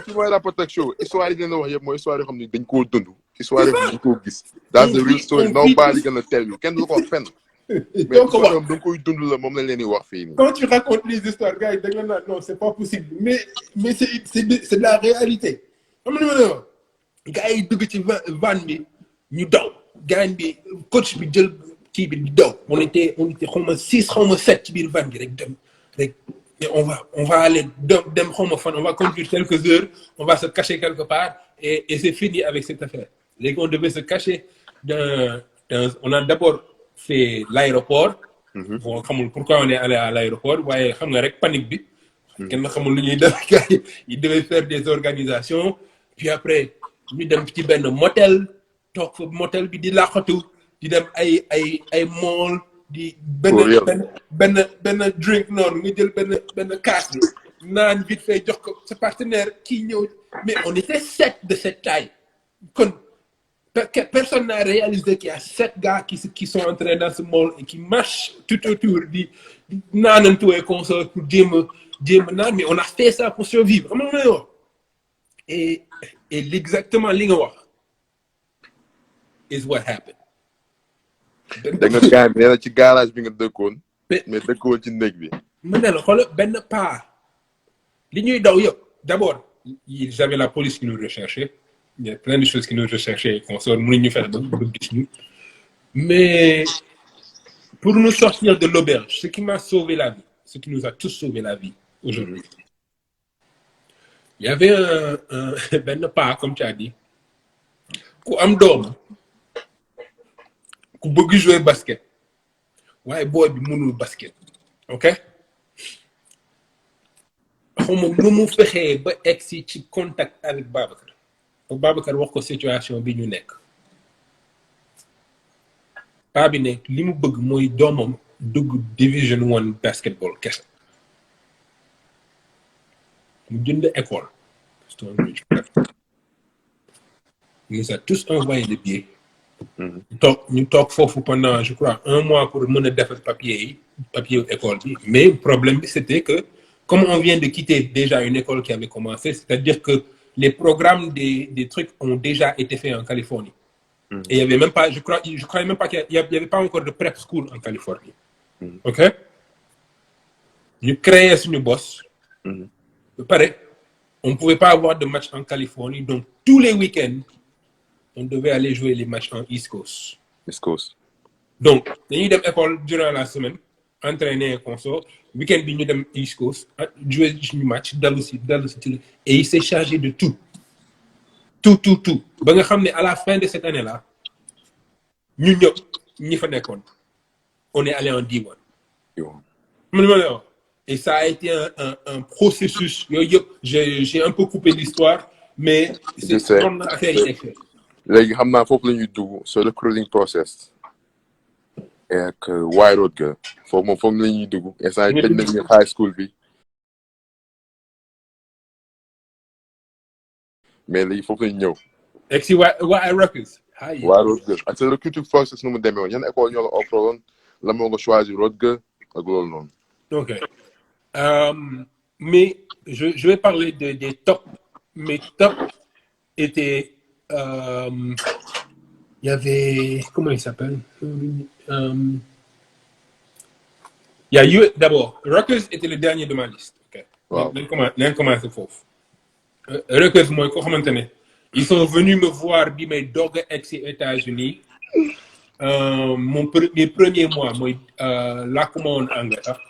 S3: fi mooy Rapporteur Show histoire yi ngeen wax yëpp mooy histoire yoo xam ne dañ koo dund. histoire yoo xam ne dañ koo gis. that's the real story. nobody gonna tell you kenn du ko wax fenn.
S2: doo ko wax
S3: mais da nga koy dund la moom lañ leen di wax fii nii.
S2: quand tu racontes les histoires gars yi da nga naan non c'est pas possible mais c'est de la réalité. xam nga li ma lay wax gars yi dugg ci van bi ñu daw gars bi coach bi jël. kii bi di daw on était xaw ma 6 xaw ma 7 ci biir van bi rek dem rek et on va aller dem xaw ma fan on va conduire quelques heures on va se cacher quelque part et c'est fini avec cette affaire léegi on devait se cacher on a d'abord fait l'aéroport bon xamul pourquoi on est allé à l'aéroport waaye xam nga rek panique bi kenn xamul lu ñuy def gars yi ils devaient faire des organisations puis après ñu dem ci benn motel toog fa motel bi di laqatu di dem ay mall di benn drink noonu nga jël benn kaas bi naan vite fait jox ko sa partenaire kii ñëw mais on était 7 de cette taille kon personne n'a réalisé qu'il y a 7 gars qui sont entrés dans ce mall et qui marchent tout autour di naanantu et consort pour jéem a naan mais on a fait ça pour survivre xam nga wax et exactement li nga wax is what happened.
S3: da nga gaañ nee na ci garage bi nga dëkkoon. mais dëkkoon ci néeg bi.
S2: mën na la xoolal benn pas li ñuy daw yëpp d'abord ils avaient la police qui nous recherchait il y a plein de choses qui nous recherchaient et qu'on sort mënuñu fexe ba gis ñu mais pour nous sortir de l'auberge ce qui m'a sauvé la vie ce qui nous a tous sauvé la vie aujourd'hui il y avait un benn pas comme tu as dit ku am doom ku bëgg jouer basket waaye booy bi mënul basket ok xawma nu mu fexee ba egsi ci contact avec Babacar wax ko situation bi ñu nekk paa bi ne li mu bëgg mooy doomam dugg Division 1 basketball kese mu jënd école il nous a tous envoyé des billets ñu toog foofu pendant je crois 1 mois pour mën a defar papier école bi mais le problème bi c'était que comme on vient de quitter déjà une école qui avait commencé c'est-à-dire que les programmes des trucs ont déjà été faits en Californie et il y avait même pas je crois même pas qu'il y avait pas encore de prep school en Californie ok ñu créé suñu boss ba pare on pouvait pas avoir de match en Californie donc tous les week-ends on devait aller jouer les matchs en East Coast. Donc, dañuy dem école durant la semaine, entraîner consort, week-end bi ñu dem East Coast, jouer suñu match, dalu si et il s'est chargé de tout. Tout. Ba nga xam ne à la fin de cette année-là, ñun ñëpp ñi fa nekkoon, on est allé en D1. Et ça a été un processus. J'ai un peu coupé l'histoire, mais c'est comme affaire yi nekk.
S3: léegi xam naa foofu la ñuy dugg sur le recruiting process ak White Road ga foofu la ñuy dugg instant yi tëj nañu high school bi mais léegi foofu la ñu ñëw.
S2: egg si White Rutgers.
S3: White Road ga ak sa recruiting process nu mu demee woon yan école ñoo la offre woon la moo nga choisir Road ga ak loolu noonu.
S2: Ok. Mais je vais parler des tops. Mes tops étaient... il y avait... Comment il s'appelle? Il y a eu... D'abord, Rutgers était le dernier de ma liste. Ok.
S3: Wow.
S2: L'un commence faufu. Rutgers, moi, ils sont venus me voir bi may doog a egg si États-Unis. Mes premiers mois, moi, làkkuma woon anglais sax.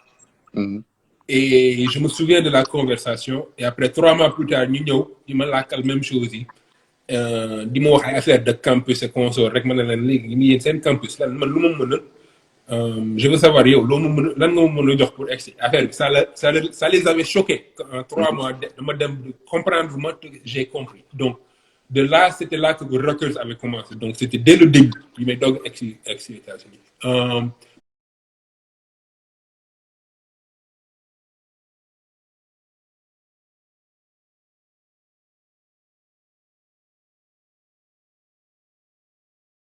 S2: Et je me souviens de la conversation. Et après 3 mois plus tard, ñu ñëw di ma làkkal même chose yi. Di ma wax ay affaire de campus et consort rek ma ne leen léegi ñu yéen seen campus lan man lu ma mën a je veux savoir yow loo ma mën a lan nga ma mën a jox pour egg si affaire bi ça les avait choqués. En 3 mois dama dem comprendre ma j'ai compris. Donc de là, c'était là que Rutgers avait commencé. Donc, c'était dès le début. Il m'a donc ex États-Unis.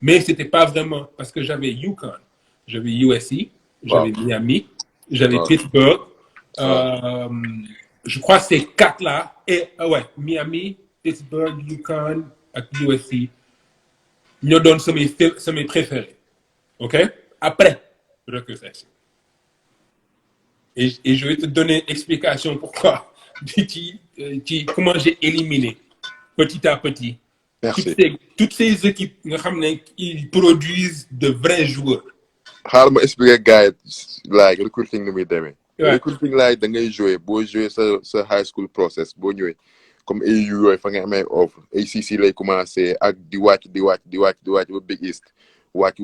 S2: Mais c'était pas vraiment parce que j'avais UConn, j'avais USC, j'avais Miami, j'avais Pittsburgh. Je crois que ces 4-là, et ouais, Miami, Pittsburgh, UConn et USC, nous donnent mes préférés. OK? Après, Rutgers. Et je vais te donner explication pourquoi. Comment j'ai éliminé petit à petit. Toutes ces équipes, ils produisent de vrais joueurs.
S3: xaaral ma expliquer gars yi like recruiting ni muy demee. Recruiting like da ngay jouer boo jouer sa high school process boo ñëwee comme AU yooyu fa nga amee offre ACC lay commencé ak di wàcc ba Big East wàcc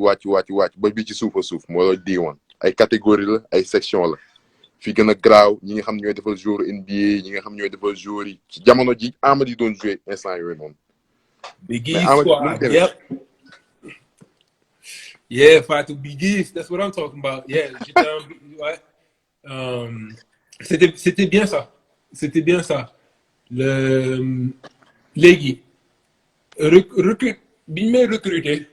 S3: ba bi ci suuf a suuf moo la D1 ay catégorie la ay section la fi gën a graaw ñi nga xam ñooy defal joueur NBA ñi nga xam ñooy defal joueur yi ci jamono ji Amady doon jouer instant yooyu noonu.
S2: Big East, yep. Yeah, Fatou, Big East, that's what I'm talking about. Yeah, c'était bien ça. C'était bien ça. Légui, biñ may recruter,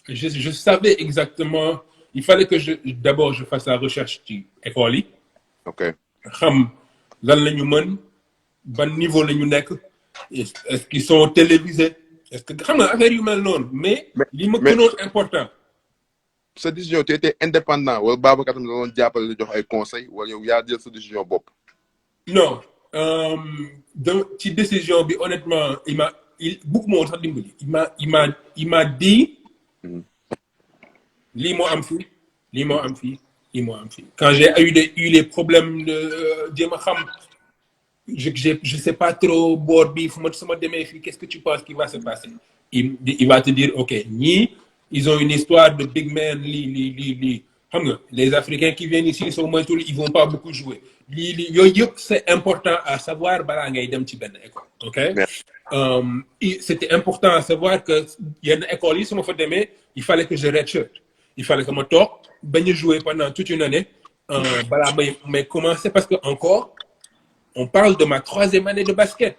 S2: je savais exactement, il fallait que d'abord je fasse la recherche ci école yi.
S3: OK.
S2: Xam lan lañu mën, ban niveau lañu nekk. Est-ce qu'ils sont télévisés? Est-ce que xam nga affaire yu mel noonu mais li ma gënoon important.
S3: Sa décision tu étais indépendant wala Babacar tam la doon jàppale la jox ay conseils wala yow yaa jël sa décision bopp.
S2: Non ci décision bi honnêtement bëgguma woon sax dimbali il m'a dit lii moo am fii lii moo am fii lii moo am fii. Quand j'ai eu les problèmes de jéem a xam. Je sais pas trop board bi fu ma sama demee fii qu'est-ce que tu penses qu'il va se passer? Il va te dire OK ñii ils ont une histoire de big man lii xam nga les Africains qui viennent ici sont moytul ils vont pas beaucoup jouer lii yooyu yëpp c'est important à savoir balaa ngay dem ci benn école. OK? C'était important à savoir que yenn école yi su ma fa demee il fallait que je redshirt. Il fallait que ma toog bañ a jouer pendant toute une année balaa may commencer parce que encore on parle de ma 3e année de basket.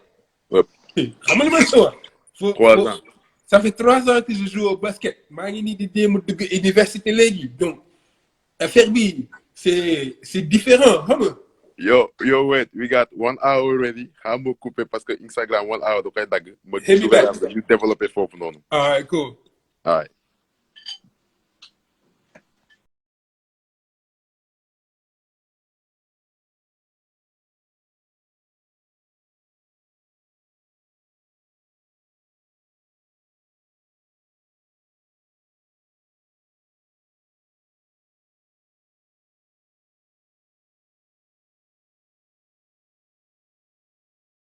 S2: Xam nga li ma la wax. Ça fait 3 ans que je joue au basket. maa ngi nii di jéem a dugg université léegi donc affaire bi c'est différent xam nga.
S3: Yo wait we got 1 hour already xam nga coupé parce que Instagram 1 hour da koy dagg. ma ñu développé foofu noonu.
S2: All right, cool.
S3: All right.